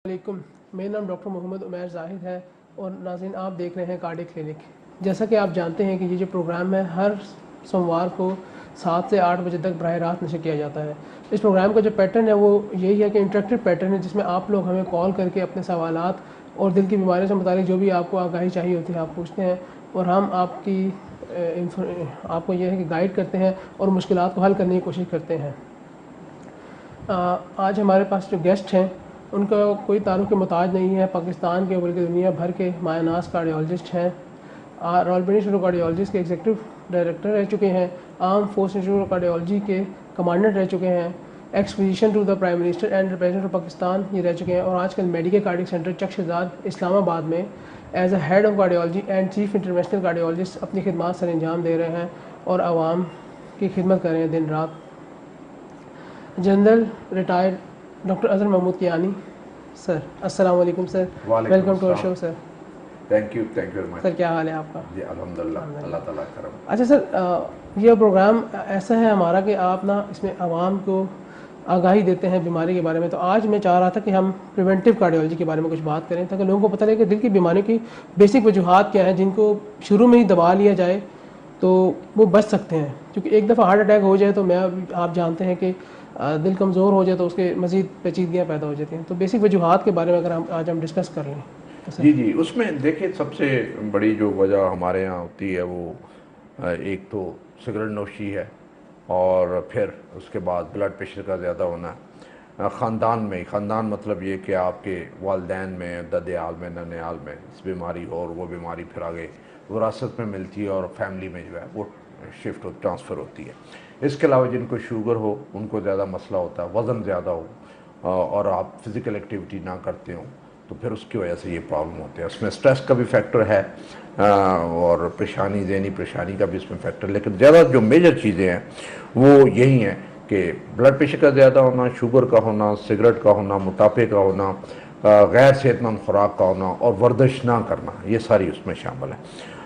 علیکم، میرا نام ڈاکٹر محمد عمیر زاہد ہے اور ناظرین آپ دیکھ رہے ہیں کارڈک کلینک۔ جیسا کہ آپ جانتے ہیں کہ یہ جو پروگرام ہے ہر سوموار کو 7 سے 8 بجے تک براہ راست نشر کیا جاتا ہے۔ اس پروگرام کا جو پیٹرن ہے وہ یہی ہے کہ انٹریکٹیو پیٹرن ہے، جس میں آپ لوگ ہمیں کال کر کے اپنے سوالات اور دل کی بیماریوں سے متعلق جو بھی آپ کو آگاہی چاہیے ہوتی ہے آپ پوچھتے ہیں، اور ہم آپ کو یہ ہے کہ گائیڈ کرتے ہیں اور مشکلات کو حل کرنے کی کوشش کرتے ہیں۔ آج ہمارے پاس جو گیسٹ ہیں ان کا کوئی تعارف کے محتاج نہیں ہے، پاکستان کے بلکہ دنیا بھر کے مایہ ناز کارڈیالوجسٹ ہیں۔ راولپنڈی انسٹیٹیوٹ آف کارڈیالوجی کے ایگزیکٹو ڈائریکٹر رہ چکے ہیں، arm force institute of cardiology کے کمانڈنٹ رہ چکے ہیں، ex physician to the prime minister and representative of Pakistan یہ رہ چکے ہیں، اور آج کل میڈیکل کارڈک سینٹر چک شہزاد اسلام آباد میں as a head of cardiology and chief interventional cardiologist اپنی خدمات سر انجام دے رہے ہیں اور عوام کی خدمت کر رہے ہیں دن رات۔ General retired doctor Azhar Mahmood Kiani sir, السلام علیکم sir, welcome to our show sir. Thank you very much sir کیا حال ہے آپ کا؟ جی الحمدللہ، اللہ تعالیٰ کرم۔ اچھا سر، یہ پروگرام ایسا ہے ہمارا کہ آپ نا اس میں عوام کو آگاہی دیتے ہیں بیماری کے بارے میں، تو آج میں چاہ رہا تھا کہ ہم پریونٹیو کارڈیالوجی کے بارے میں کچھ بات کریں تاکہ لوگوں کو پتہ لگے کہ دل کی بیماریوں کی بیسک وجوہات کیا ہیں جن کو شروع میں ہی دبا لیا جائے تو وہ بچ سکتے ہیں، کیونکہ ایک دفعہ ہارٹ اٹیک ہو جائے تو آپ جانتے ہیں کہ دل کمزور ہو جائے تو اس کے مزید پیچیدگیاں پیدا ہو جاتی ہیں۔ تو بیسک وجوہات کے بارے میں اگر آج ہم ڈسکس کر لیں۔ جی اس میں دیکھیں سب سے بڑی جو وجہ ہمارے یہاں ہوتی ہے وہ ایک تو سگریٹ نوشی ہے، اور پھر اس کے بعد بلڈ پریشر کا زیادہ ہونا، خاندان مطلب یہ کہ آپ کے والدین میں، دادیال میں، ننیال میں اس بیماری ہو، اور وہ بیماری پھر آگے وراثت میں ملتی ہے اور فیملی میں جو ہے وہ شفٹ ٹرانسفر ہوتی ہے۔ اس کے علاوہ جن کو شوگر ہو ان کو زیادہ مسئلہ ہوتا ہے، وزن زیادہ ہو اور آپ فزیکل ایکٹیویٹی نہ کرتے ہوں تو پھر اس کی وجہ سے یہ پرابلم ہوتے ہیں۔ اس میں سٹریس کا بھی فیکٹر ہے اور پریشانی، ذہنی پریشانی کا بھی اس میں فیکٹر، لیکن زیادہ جو میجر چیزیں ہیں وہ یہی ہیں کہ بلڈ پریشر کا زیادہ ہونا، شوگر کا ہونا، سگریٹ کا ہونا، موٹاپے کا ہونا، غیر صحت مند خوراک کا ہونا اور ورزش نہ کرنا، یہ ساری اس میں شامل ہے۔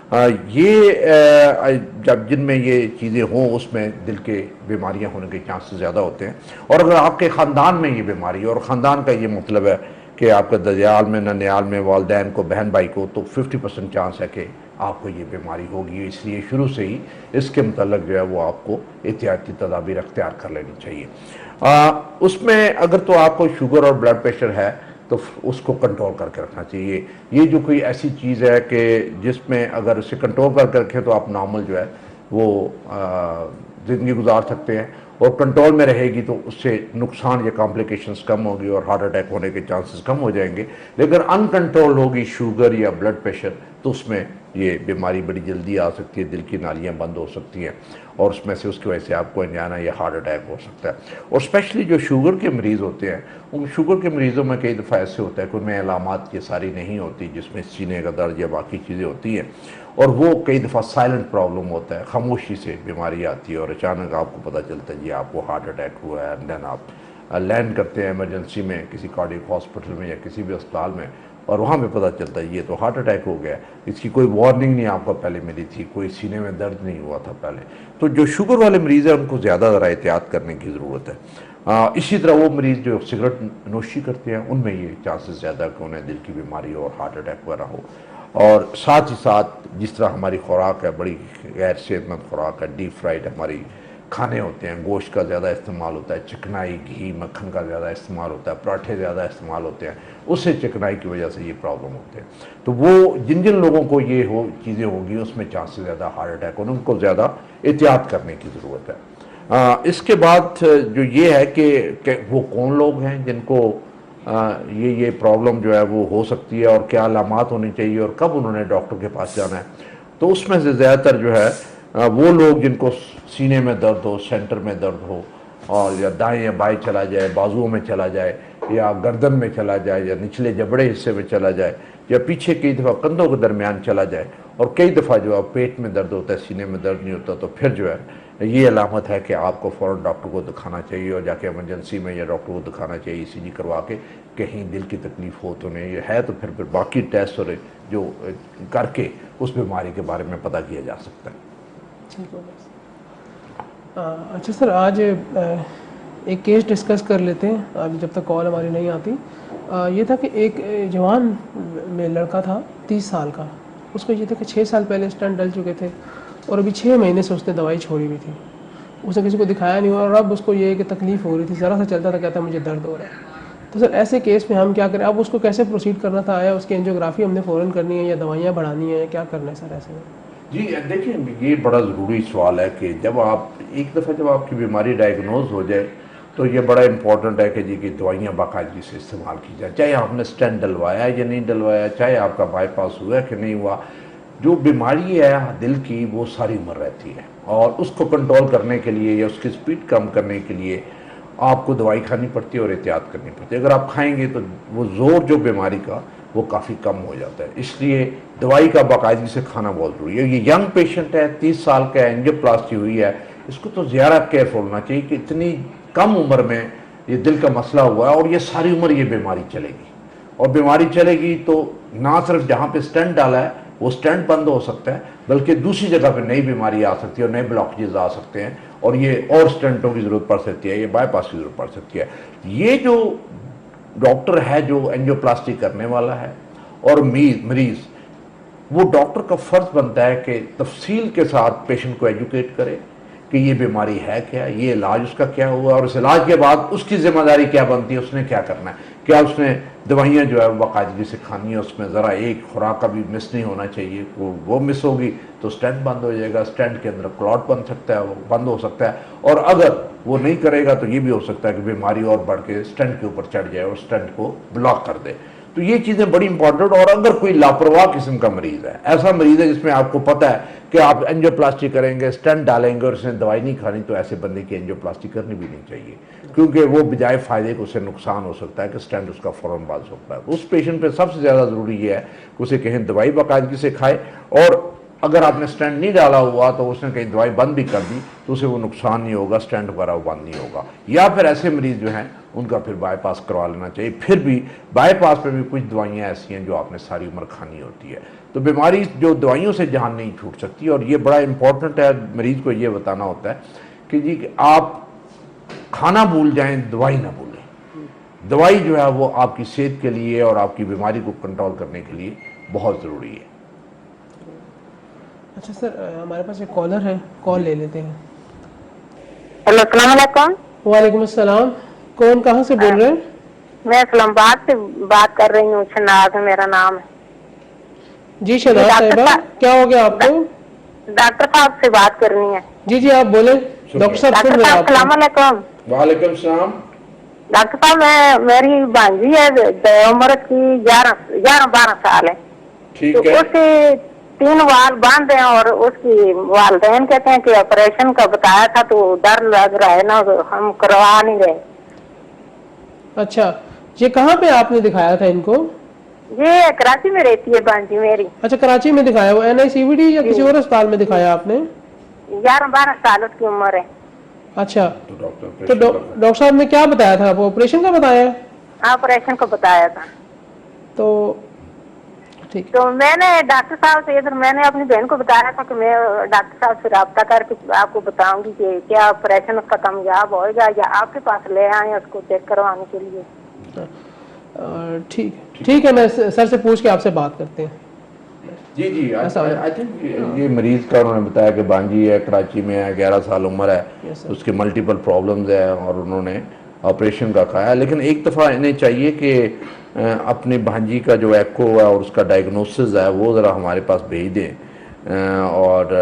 جن میں یہ چیزیں ہوں اس میں دل کے بیماریاں ہونے کے چانسز زیادہ ہوتے ہیں، اور اگر آپ کے خاندان میں یہ بیماری ہے، اور خاندان کا یہ مطلب ہے کہ آپ کے دادیال میں، ننیال میں، والدین کو، بہن بھائی کو، تو 50% چانس ہے کہ آپ کو یہ بیماری ہوگی۔ اس لیے شروع سے ہی اس کے متعلق جو ہے وہ آپ کو احتیاطی تدابیر اختیار کر لینی چاہیے۔ اس میں اگر تو آپ کو شوگر اور بلڈ پریشر ہے تو اس کو کنٹرول کر کے رکھنا چاہیے۔ یہ جو کوئی ایسی چیز ہے کہ جس میں اگر اسے کنٹرول کر کے رکھیں تو آپ نارمل جو ہے وہ زندگی گزار سکتے ہیں، اور کنٹرول میں رہے گی تو اس سے نقصان یا کمپلیکیشنز کم ہوگی اور ہارٹ اٹیک ہونے کے چانسز کم ہو جائیں گے۔ لیکن ان کنٹرول ہوگی شوگر یا بلڈ پریشر تو اس میں یہ بیماری بڑی جلدی آ سکتی ہے، دل کی نالیاں بند ہو سکتی ہیں، اور اس میں سے اس کی وجہ سے آپ کو انجینا یا ہارٹ اٹیک ہو سکتا ہے۔ اور اسپیشلی جو شوگر کے مریض ہوتے ہیں، ان شوگر کے مریضوں میں کئی دفعہ ایسے ہوتا ہے کہ ان میں علامات یہ ساری نہیں ہوتی، جس میں سینے کا درد یا باقی چیزیں ہوتی ہیں، اور وہ کئی دفعہ سائلنٹ پرابلم ہوتا ہے، خاموشی سے بیماری آتی ہے اور اچانک آپ کو پتہ چلتا ہے جی آپ کو ہارٹ اٹیک ہوا ہے، دین آپ لینڈ کرتے ہیں ایمرجنسی میں کسی کارڈیک ہاسپٹل میں یا کسی بھی اسپتال میں، اور وہاں پہ پتہ چلتا ہے یہ تو ہارٹ اٹیک ہو گیا، اس کی کوئی وارننگ نہیں آپ کو پہلے ملی تھی، کوئی سینے میں درد نہیں ہوا تھا پہلے۔ تو جو شوگر والے مریض ہیں ان کو زیادہ ذرا احتیاط کرنے کی ضرورت ہے۔ اسی طرح وہ مریض جو سگریٹ نوشی کرتے ہیں ان میں یہ چانسز زیادہ کہ انہیں دل کی بیماری اور ہارٹ اٹیک وغیرہ ہو۔ اور ساتھ ہی ساتھ جس طرح ہماری خوراک ہے بڑی غیر صحت مند خوراک ہے، ڈیپ فرائیڈ ہماری کھانے ہوتے ہیں، گوشت کا زیادہ استعمال ہوتا ہے، چکنائی، گھی، مکھن کا زیادہ استعمال ہوتا ہے، پراٹھے زیادہ استعمال ہوتے ہیں، اس سے چکنائی کی وجہ سے یہ پرابلم ہوتے ہیں۔ تو وہ جن لوگوں کو یہ چیزیں ہوگی اس میں چانسز زیادہ ہارٹ اٹیک ہونے، ان کو زیادہ احتیاط کرنے کی ضرورت ہے۔ اس کے بعد جو یہ ہے کہ وہ کون لوگ ہیں جن کو یہ پرابلم جو ہے وہ ہو سکتی ہے، اور کیا علامات ہونی چاہیے اور کب انہوں نے ڈاکٹر کے پاس جانا ہے۔ تو اس میں سے زیادہ تر جو ہے وہ لوگ جن کو سینے میں درد ہو، سینٹر میں درد ہو، اور یا دائیں یا بائیں چلا جائے، بازوؤں میں چلا جائے، یا گردن میں چلا جائے، یا نچلے جبڑے حصے میں چلا جائے، یا پیچھے کئی دفعہ کندھوں کے درمیان چلا جائے، اور کئی دفعہ جو ہے پیٹ میں درد ہوتا ہے، سینے میں درد نہیں ہوتا، تو پھر جو ہے یہ علامت ہے کہ آپ کو فوراً ڈاکٹر کو دکھانا چاہیے، اور جا کے ایمرجنسی میں یا ڈاکٹر کو دکھانا چاہیے، ای سی جی کروا کے کہیں دل کی تکلیف ہو تو نہیں ہے، تو پھر باقی ٹیسٹ اور جو کر کے اس بیماری کے بارے میں پتہ کیا جا سکتا ہے۔ ٹھیک ہو گیا۔ اچھا سر، آج ایک کیس ڈسکس کر لیتے ہیں ابھی جب تک کال ہماری نہیں آتی. یہ تھا کہ ایک جوان میں لڑکا تھا 30 سال کا. اس کو یہ تھا کہ 6 سال پہلے اسٹنٹ ڈل چکے تھے اور ابھی 6 مہینے سے اس نے دوائی چھوڑی ہوئی تھی. اس نے کسی کو دکھایا نہیں ہوا اور اب اس کو یہ کہ تکلیف ہو رہی تھی, ذرا سا چلتا تھا کہتا ہے مجھے درد ہو رہا ہے. تو سر ایسے کیس میں ہم کیا کریں؟ اب اس کو کیسے پروسیڈ کرنا تھا؟ آیا اس کی اینجیوگرافی ہم نے فوراً کرنی ہے یا دوائیاں بڑھانی ہیں یا کیا کرنا ہے سر ایسے میں؟ جی دیکھیں, یہ بڑا ضروری سوال ہے کہ جب آپ ایک دفعہ جب آپ کی بیماری ڈائگنوز ہو جائے تو یہ بڑا امپورٹنٹ ہے کہ جی کی دوائیاں باقاعدگی سے استعمال کی جائے, چاہے آپ نے اسٹینٹ ڈلوایا یا نہیں ڈلوایا, چاہے آپ کا بائی پاس ہوا کہ نہیں ہوا. جو بیماری ہے دل کی وہ ساری عمر رہتی ہے اور اس کو کنٹرول کرنے کے لیے یا اس کی سپیڈ کم کرنے کے لیے آپ کو دوائی کھانی پڑتی ہے اور احتیاط کرنی پڑتی ہے. اگر آپ کھائیں گے تو وہ زور جو بیماری کا وہ کافی کم ہو جاتا ہے. اس لیے دوائی کا باقاعدگی سے کھانا بہت ضروری ہے. یہ ینگ پیشنٹ ہے, 30 سال کا ہے, اینجیوپلاسٹی ہوئی ہے, اس کو تو زیادہ کیئرفل ہونا چاہیے کہ اتنی کم عمر میں یہ دل کا مسئلہ ہوا ہے اور یہ ساری عمر یہ بیماری چلے گی. اور بیماری چلے گی تو نہ صرف جہاں پہ اسٹنٹ ڈالا ہے وہ اسٹنٹ بند ہو سکتا ہے بلکہ دوسری جگہ پہ نئی بیماری آ سکتی ہے اور نئے بلاکیجز آ سکتے ہیں اور یہ اور اسٹنٹوں کی ضرورت پڑ سکتی ہے, یہ بائی پاس کی ضرورت پڑ سکتی ہے. یہ جو ڈاکٹر ہے جو اینجیوپلاسٹی کرنے والا ہے اور مریض, وہ ڈاکٹر کا فرض بنتا ہے کہ تفصیل کے ساتھ پیشنٹ کو ایجوکیٹ کرے کہ یہ بیماری ہے کیا, یہ علاج اس کا کیا ہوا, اور اس علاج کے بعد اس کی ذمہ داری کیا بنتی ہے, اس نے کیا کرنا ہے, کیا اس نے دوائیاں جو ہے باقاعدگی سے کھانی ہے, اس میں ذرا ایک خوراک کا بھی مس نہیں ہونا چاہیے. وہ مس ہوگی تو اسٹنٹ بند ہو جائے گا, اسٹنٹ کے اندر کلاٹ بن سکتا ہے, وہ بند ہو سکتا ہے. اور اگر وہ نہیں کرے گا تو یہ بھی ہو سکتا ہے کہ بیماری اور بڑھ کے اسٹنٹ کے اوپر چڑھ جائے اور اسٹنٹ کو بلاک کر دے. تو یہ چیزیں بڑی امپورٹنٹ. اور اگر کوئی لاپرواہ قسم کا مریض ہے, ایسا مریض ہے جس میں آپ کو پتہ ہے کہ آپ اینجیوپلاسٹی کریں گے, اسٹنٹ ڈالیں گے اور اس نے دوائی نہیں کھانی, تو ایسے بندے کی اینجیوپلاسٹی کرنی بھی نہیں چاہیے کیونکہ وہ بجائے فائدے کو اسے نقصان ہو سکتا ہے کہ اسٹنٹ اس کا فوراً باز سکتا ہے. اس پیشنٹ پہ سب سے زیادہ ضروری یہ ہے کہ اسے کہیں دوائی باقاعدگی سے کھائے, اور اگر آپ نے اسٹینٹ نہیں ڈالا ہوا تو اس نے کہیں دوائی بند بھی کر دی تو اسے وہ نقصان نہیں ہوگا, اسٹینٹ وغیرہ وہ بند نہیں ہوگا. یا پھر ایسے مریض جو ہیں ان کا پھر بائی پاس کروا لینا چاہیے. پھر بھی بائی پاس پہ بھی کچھ دوائیاں ایسی ہیں جو آپ نے ساری عمر کھانی ہوتی ہے. تو بیماری جو دوائیوں سے جان نہیں چھوٹ سکتی, اور یہ بڑا امپورٹنٹ ہے مریض کو یہ بتانا ہوتا ہے کہ جی کہ آپ کھانا بھول جائیں, دوائی نہ بھولیں. دوائی جو ہے وہ آپ کی صحت کے لیے اور آپ کی بیماری کو کنٹرول کرنے کے لیے بہت ضروری ہے. اچھا سر, ہمارے پاس ایک کالر ہے, کال لے لیتے ہیں. ہیلو, السلام علیکم. وعلیکم السلام. کون, کہاں سے بول رہے ہیں؟ میں اسلام آباد سے بات کر رہی ہوں, شناز میرا نام ہے. جی شناز صاحبہ, کیا ہو گیا آپ کو؟ ڈاکٹر صاحب سے بات کرنی ہے. جی جی آپ بولیں. ڈاکٹر صاحب سن رہے ہیں آپ. السلام علیکم. وعلیکم السلام. ڈاکٹر صاحب میری بھانجی ہے, عمر کی 11-12 سال ہے. ٹھیک ہے. اسے 3 وال باندھ ہیں اور اس کی والدین کہتے ہیں کہ آپریشن کا بتایا تھا تو ڈر لگ رہا ہے نا, ہم کروا نہیں رہے. اچھا, یہ کہاں پہ آپ نے دکھایا تھا ان کو؟ یہ کراچی میں رہتی ہے بھانجی میری. اچھا کراچی میں دکھایا, وہ NICVD یا کسی اور اسپتال میں دکھایا آپ نے؟ 11-12 سال اس کی عمر ہے. اچھا, تو ڈاکٹر صاحب نے کیا بتایا تھا, وہ آپریشن کا بتایا؟ آپریشن کو بتایا تھا. تو ٹھیک, تو میں نے ڈاکٹر صاحب سے ادھر میں نے اپنی بہن کو بتایا تھا کہ میں ڈاکٹر صاحب سے رابطہ کر کے آپ کو بتاؤں گی کہ کیا آپریشن اس کا کامیاب ہوئے گا یا آپ کے پاس لے آئیں اس کو چیک کروانے کے لیے. ٹھیک ہے, میں سر سے پوچھ کے آپ سے بات کرتے ہیں. جی آئی تھنک یہ مریض کا انہوں نے بتایا کہ بانجی ہے, کراچی میں ہے, 11 سال عمر ہے, اس کے ملٹیپل پرابلمز ہیں اور انہوں نے آپریشن کا کھایا. لیکن ایک دفعہ انہیں چاہیے کہ اپنی بھانجی کا جو ایکو ہے اور اس کا ڈائگنوسس ہے وہ ذرا ہمارے پاس بھیج دیں, اور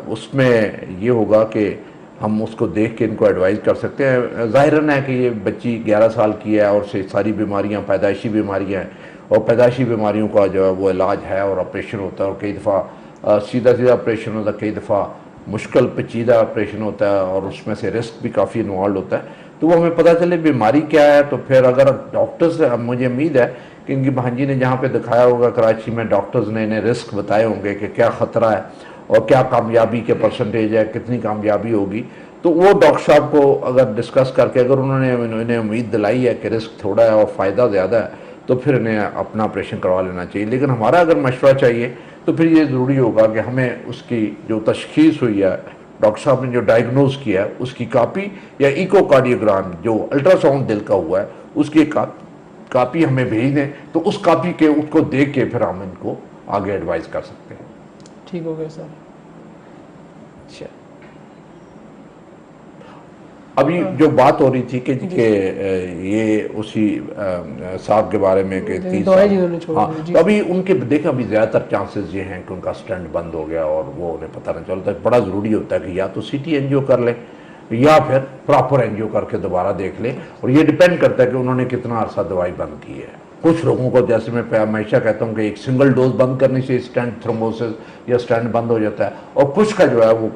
اس میں یہ ہوگا کہ ہم اس کو دیکھ کے ان کو ایڈوائز کر سکتے ہیں. ظاہراً ہے کہ یہ بچی 11 سال کی ہے اور سے ساری بیماریاں پیدائشی بیماریاں ہیں, اور پیدائشی بیماریوں کا جو ہے وہ علاج ہے اور آپریشن ہوتا ہے, اور کئی دفعہ سیدھا آپریشن ہوتا ہے, کئی دفعہ مشکل پیچیدہ آپریشن ہوتا ہے اور اس میں سے رسک بھی کافی انوالوڈ ہوتا ہے. تو وہ ہمیں پتہ چلے بیماری کیا ہے, تو پھر اگر ڈاکٹر سے, مجھے امید ہے کہ ان کی بھانجی نے جہاں پہ دکھایا ہوگا کراچی میں, ڈاکٹرز نے انہیں رسک بتائے ہوں گے کہ کیا خطرہ ہے اور کیا کامیابی کے پرسنٹیج ہے, کتنی کامیابی ہوگی. تو وہ ڈاکٹر صاحب کو اگر ڈسکس کر کے اگر انہوں نے انہیں امید دلائی ہے کہ رسک تھوڑا ہے اور فائدہ زیادہ ہے تو پھر انہیں اپنا آپریشن کروا لینا چاہیے. لیکن ہمارا اگر مشورہ چاہیے تو پھر یہ ضروری ہوگا کہ ہمیں اس کی جو تشخیص ہوئی ہے ڈاکٹر صاحب نے جو ڈائگنوز کیا ہے اس کی کاپی یا ایکو کارڈیوگرام جو الٹراساؤنڈ دل کا ہوا ہے اس کی کاپی ہمیں بھیج دیں تو اس کاپی کے اس کو دیکھ کے پھر ہم ان کو آگے ایڈوائز کر سکتے ہیں. ٹھیک ہو گیا سر. اچھا ابھی جو بات ہو رہی تھی کہ یہ اسی صاحب کے بارے میں کہ 30 سال ہاں تو ابھی ان کے دیکھیں ابھی زیادہ تر چانسز یہ ہیں کہ ان کا سٹنٹ بند ہو گیا اور وہ انہیں پتہ نہیں چلتا. بڑا ضروری ہوتا ہے کہ یا تو سی ٹی اینجیو کر لیں یا پھر پراپر اینجیو کر کے دوبارہ دیکھ لیں, اور یہ ڈیپینڈ کرتا ہے کہ انہوں نے کتنا عرصہ دوائی بند کی ہے. کچھ لوگوں کو جیسے میں ہمیشہ کہتا ہوں کہ ایک سنگل ڈوز بند کرنے سے اسٹینٹ تھرومبوسس یا اسٹینٹ بند ہو جاتا ہے, اور کچھ کا جو ہے وہ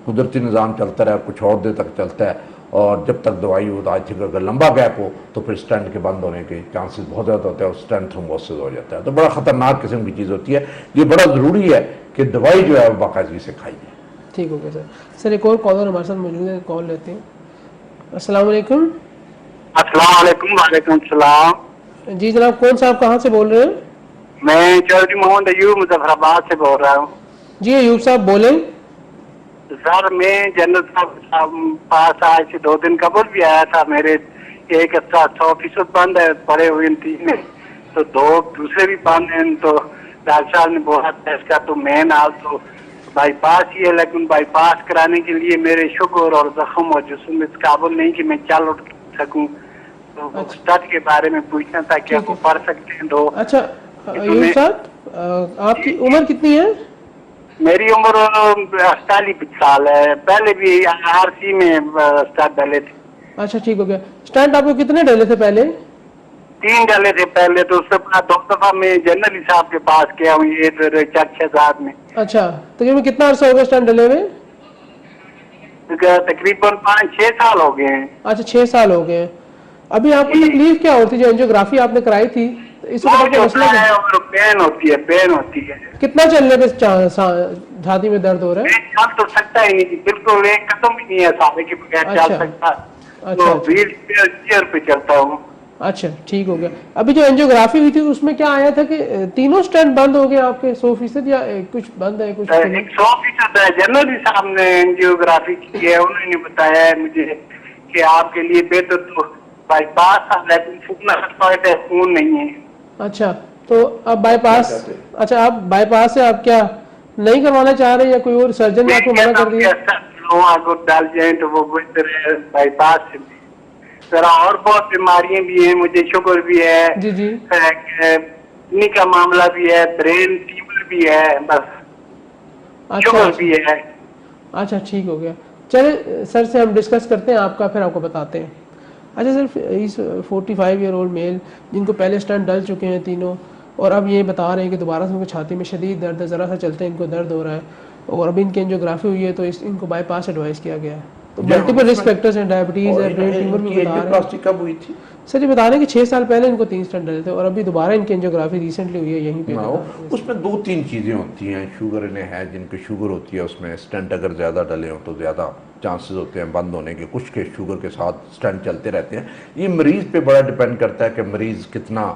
قدرتی نظام چلتا رہا, کچھ اور دیر تک چلتا ہے, اور جب تک دوائی ہو آج تک اگر لمبا گیپ ہو تو پھر اسٹینٹ کے بند ہونے کے چانسز بہت زیادہ ہوتے ہیں اور اسٹینٹ تھرومبوسس ہو جاتا ہے. تو بڑا خطرناک قسم کی چیز ہوتی ہے. یہ بڑا ضروری ہے کہ دوائی جو ہے وہ باقاعدگی سے کھائی جائے. ٹھیک ہو گیا سر. سر ایک اور کالر ہمارے ساتھ موجود ہے, کال لیتے ہیں. السلام علیکم. السلام علیکم. وعلیکم السلام. جی جناب, کون صاحب کہاں سے بول رہے ہیں؟ میں چودھری محمد ایوب مظفر آباد سے بول رہا ہوں. جی ایوب صاحب بولیں. سر میں جنرل صاحب پاس آج سے 2 دن قبل بھی آیا تھا. میرے ایک 100% بند ہے پڑے ہوئے 3 میں, تو 2 دوسرے بھی بند ہیں. تو ڈاکٹر صاحب نے بولا تھا اس کا تو مین حال تو بائی پاس ہی ہے, لیکن بائی پاس کرانے کے لیے میرے شوگر اور زخم اور جسم اس قابل نہیں کہ میں چل اٹھ سکوں. تو اسٹنٹ کے بارے میں پوچھنا تھا کہ آپ پڑھ سکتے ہیں 2. اچھا ایوب صاحب آپ کی عمر کتنی ہے؟ میری عمر 48 سال ہے. پہلے بھی آر سی میں اسٹنٹ ڈالے تھے. اچھا ٹھیک ہو گیا. اسٹنٹ آپ کو کتنے ڈالے تھے پہلے؟ 3 ڈالے تھے پہلے, تو اس سے 2 دفعہ میں جنرل صاحب کے پاس گیا ہوں یہ چرچ شہزاد میں. اچھا تو یہ کتنا عرصہ ہو گیا اسٹنٹ ڈلے ہوئے؟ تقریباً 5-6 سال ہو گئے ہیں. اچھا 6 سال ہو گئے ہیں. ابھی آپ کو تکلیف کیا ہوتی ہے جو اینجیوگرافی آپ نے کرائی تھی اس وقت مسئلہ کیا ہے؟ پین ہوتی ہے, پین ہوتی ہے. کتنا چلنے پہ چھاتی میں درد ہو رہا ہے؟ چل تو سکتا ہی نہیں, بالکل ایک قدم بھی نہیں ہے سامنے کے بغیر چل سکتا. تو ویل چیئر پہ چلتا ہوں. اچھا ٹھیک ہو گیا. ابھی جو اینجیوگرافی ہوئی تھی اس میں کیا آیا تھا کہ تینوں اسٹنٹ بند ہو گئے آپ کے 100% یا کچھ بند ہے کچھ؟ 100% ہے. جنرل صاحب نے اینجیوگرافی کی ہے, انہوں نے بتایا ہے مجھے کہ آپ کے لیے بہتر تو بائی پاس, لیکن خون نہیں ہے. اچھا تو اب بائی پاس, اچھا آپ بائی پاس سے آپ کیا نہیں کروانا چاہ رہے ہیں یا کوئی اور سرجن نے آپ کو منع کر دیا؟ اگر ڈال جائیں تو وہ بہتر ہے بائی پاس سے. ذرا اور بہت بیماریاں بھی ہیں, مجھے شوگر بھی ہے, جی جی کڈنی کا معاملہ بھی ہے, برین ٹیومر بھی ہے, بس شوگر بھی ہے. اچھا ٹھیک ہو گیا. چلے سر سے ہم ڈسکس کرتے ہیں آپ کا, پھر آپ کو بتاتے ہیں. اچھا صرف اس 45 ایئر اولڈ میل جن کو پہلے اسٹنٹ ڈل چکے ہیں تینوں, اور اب یہ بتا رہے ہیں کہ دوبارہ سے ان کو چھاتی میں شدید درد ہے, ذرا سا چلتے ہیں ان کو درد ہو رہا ہے, اور ابھی ان کی اینجیوگرافی ہوئی ہے تو ان کو بائی پاس ایڈوائز کیا گیا ہے. تو ملٹیپل رسک فیکٹرز ہیں, ڈائبٹیز ہے, برین ٹیومر بھی بتا رہے ہیں. کب ہوئی تھی سر یہ بتا رہے ہیں کہ 6 سال پہلے ان کو 3 اسٹنٹ ڈلے تھے, اور ابھی دوبارہ ان کی اینجیوگرافی ریسنٹلی ہوئی ہے یہیں پہ. اس میں 2-3 چیزیں ہوتی ہیں. شوگر انہیں ہے, جن کی شوگر ہوتی ہے اس میں اسٹنٹ اگر زیادہ ڈلے ہوں تو زیادہ چانسز ہوتے ہیں بند ہونے کے. کچھ کے شوگر کے ساتھ اسٹنٹ چلتے رہتے ہیں. یہ مریض پہ بڑا ڈیپینڈ کرتا ہے کہ مریض کتنا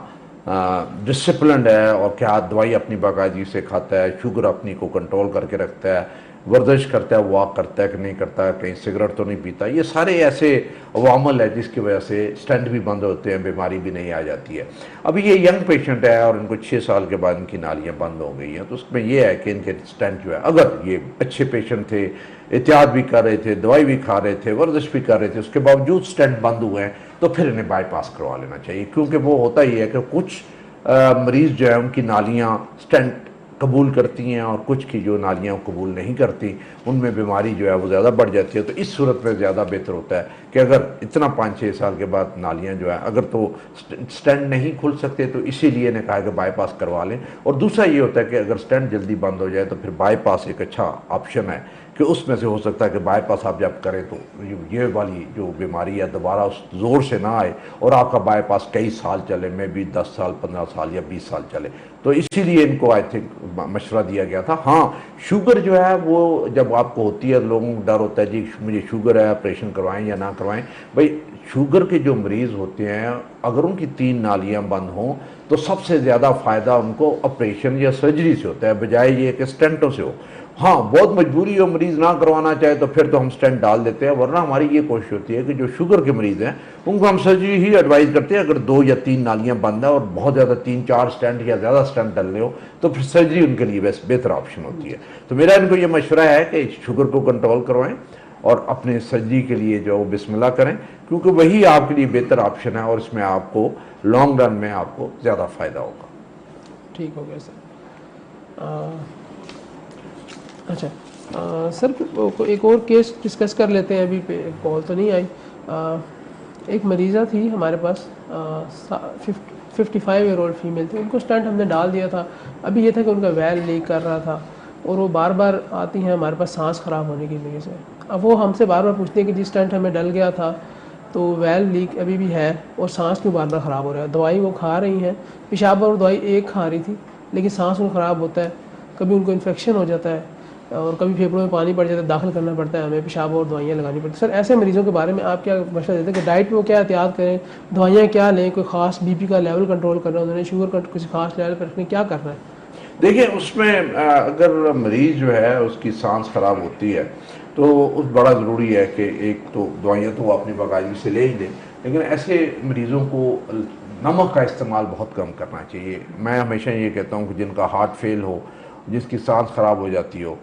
ڈسپلنڈ ہے اور کیا دوائی اپنی باقاعدگی سے کھاتا ہے, شوگر اپنی کو کنٹرول کر کے رکھتا ہے, ورزش کرتا ہے, واک کرتا ہے کہ نہیں کرتا, کہیں سگریٹ تو نہیں پیتا. یہ سارے ایسے عوامل ہے جس کی وجہ سے اسٹنٹ بھی بند ہوتے ہیں, بیماری بھی نہیں آ جاتی ہے. ابھی یہ ینگ پیشنٹ ہے اور ان کو 6 سال کے بعد ان کی نالیاں بند ہو گئی ہیں, تو اس میں یہ ہے کہ ان کے اسٹنٹ جو ہے, اگر یہ اچھے پیشنٹ تھے, احتیاط بھی کر رہے تھے, دوائی بھی کھا رہے تھے, ورزش بھی کر رہے تھے, اس کے باوجود اسٹنٹ بند ہوئے ہیں, تو پھر انہیں بائی پاس کروا لینا چاہیے. کیونکہ وہ ہوتا ہی ہے کہ کچھ مریض جو ہے ان کی نالیاں اسٹنٹ قبول کرتی ہیں اور کچھ کی جو نالیاں قبول نہیں کرتی, ان میں بیماری جو ہے وہ زیادہ بڑھ جاتی ہے. تو اس صورت میں زیادہ بہتر ہوتا ہے کہ اگر اتنا 5-6 سال کے بعد نالیاں جو ہے اگر تو سٹینٹ نہیں کھل سکتے تو اسی لیے نے کہا کہ بائی پاس کروا لیں. اور دوسرا یہ ہوتا ہے کہ اگر سٹینٹ جلدی بند ہو جائے تو پھر بائی پاس ایک اچھا آپشن ہے کہ اس میں سے ہو سکتا ہے کہ بائی پاس آپ جب کریں تو یہ والی جو بیماری ہے دوبارہ اس زور سے نہ آئے اور آپ کا بائی پاس کئی سال چلے, میں بھی 10 سال 15 سال یا 20 سال چلے. تو اسی لیے ان کو آئی تھنک مشورہ دیا گیا تھا. ہاں شوگر جو ہے وہ جب آپ کو ہوتی ہے, لوگوں کو ڈر ہوتا ہے جی مجھے شوگر ہے, آپریشن کروائیں یا نہ کروائیں. بھائی شوگر کے جو مریض ہوتے ہیں اگر ان کی 3 نالیاں بند ہوں تو سب سے زیادہ فائدہ ان کو آپریشن یا سرجری سے ہوتا ہے بجائے یہ کہ سٹینٹوں سے ہو. ہاں بہت مجبوری ہو مریض نہ کروانا چاہے تو پھر تو ہم سٹینٹ ڈال دیتے ہیں، ورنہ ہماری یہ کوشش ہوتی ہے کہ جو شوگر کے مریض ہیں ان کو ہم سرجری ہی ایڈوائز کرتے ہیں. اگر 2 یا 3 نالیاں بند ہیں اور بہت زیادہ 3-4 سٹینٹ یا زیادہ سٹینٹ ڈلنے ہو تو پھر سرجری ان کے لیے بہتر آپشن ہوتی ہے. تو میرا ان کو یہ مشورہ ہے کہ شوگر کو کنٹرول کروائیں اور اپنے سرجری کے لیے جو بسم اللہ کریں، کیونکہ وہی آپ کے لیے بہتر آپشن ہے اور اس میں آپ کو لانگ رن میں آپ کو زیادہ فائدہ ہوگا. ٹھیک ہو گیا سر. اچھا سر ایک اور کیس ڈسکس کر لیتے ہیں، ابھی پہ کال تو نہیں آئی. ایک مریضہ تھی ہمارے پاس 55 ایئر اولڈ فیمیل تھی، ان کو اسٹنٹ ہم نے ڈال دیا تھا. ابھی یہ تھا کہ ان کا ویل لیک کر رہا تھا اور وہ بار بار آتی ہیں ہمارے پاس سانس خراب ہونے کی وجہ سے. اب وہ ہم سے بار بار پوچھتے ہیں کہ جی اسٹنٹ ہمیں ڈل گیا تھا تو ویل لیک ابھی بھی ہے اور سانس کیوں بار بار خراب ہو رہا ہے. دوائی وہ کھا رہی ہیں، پیشاب اور دوائی ایک کھا رہی تھی لیکن سانس ان خراب ہوتا ہے، کبھی ان کو انفیکشن ہو جاتا ہے اور کبھی پھیپھڑوں میں پانی پڑ جاتا ہے، داخل کرنا پڑتا ہے ہمیں، پیشاب اور دوائیاں لگانی پڑتی ہیں. سر ایسے مریضوں کے بارے میں آپ کیا مشورہ دیتے ہیں کہ ڈائٹ میں وہ کیا احتیاط کریں، دوائیاں کیا لیں، کوئی خاص بی پی کا لیول کنٹرول کرنا ہے انہوں نے، شوگر کا کسی خاص لیول پر رکھنے، کیا کرنا ہے؟ دیکھیں اس میں اگر مریض جو ہے اس کی سانس خراب ہوتی ہے تو اس بڑا ضروری ہے کہ ایک تو دوائیاں تو وہ اپنی باقاعدگی سے لے ہی لیں، لیکن ایسے مریضوں کو نمک کا استعمال بہت کم کرنا چاہیے. میں ہمیشہ یہ کہتا ہوں کہ جن کا ہارٹ فیل ہو، جس کی سانس خراب ہو جاتی ہو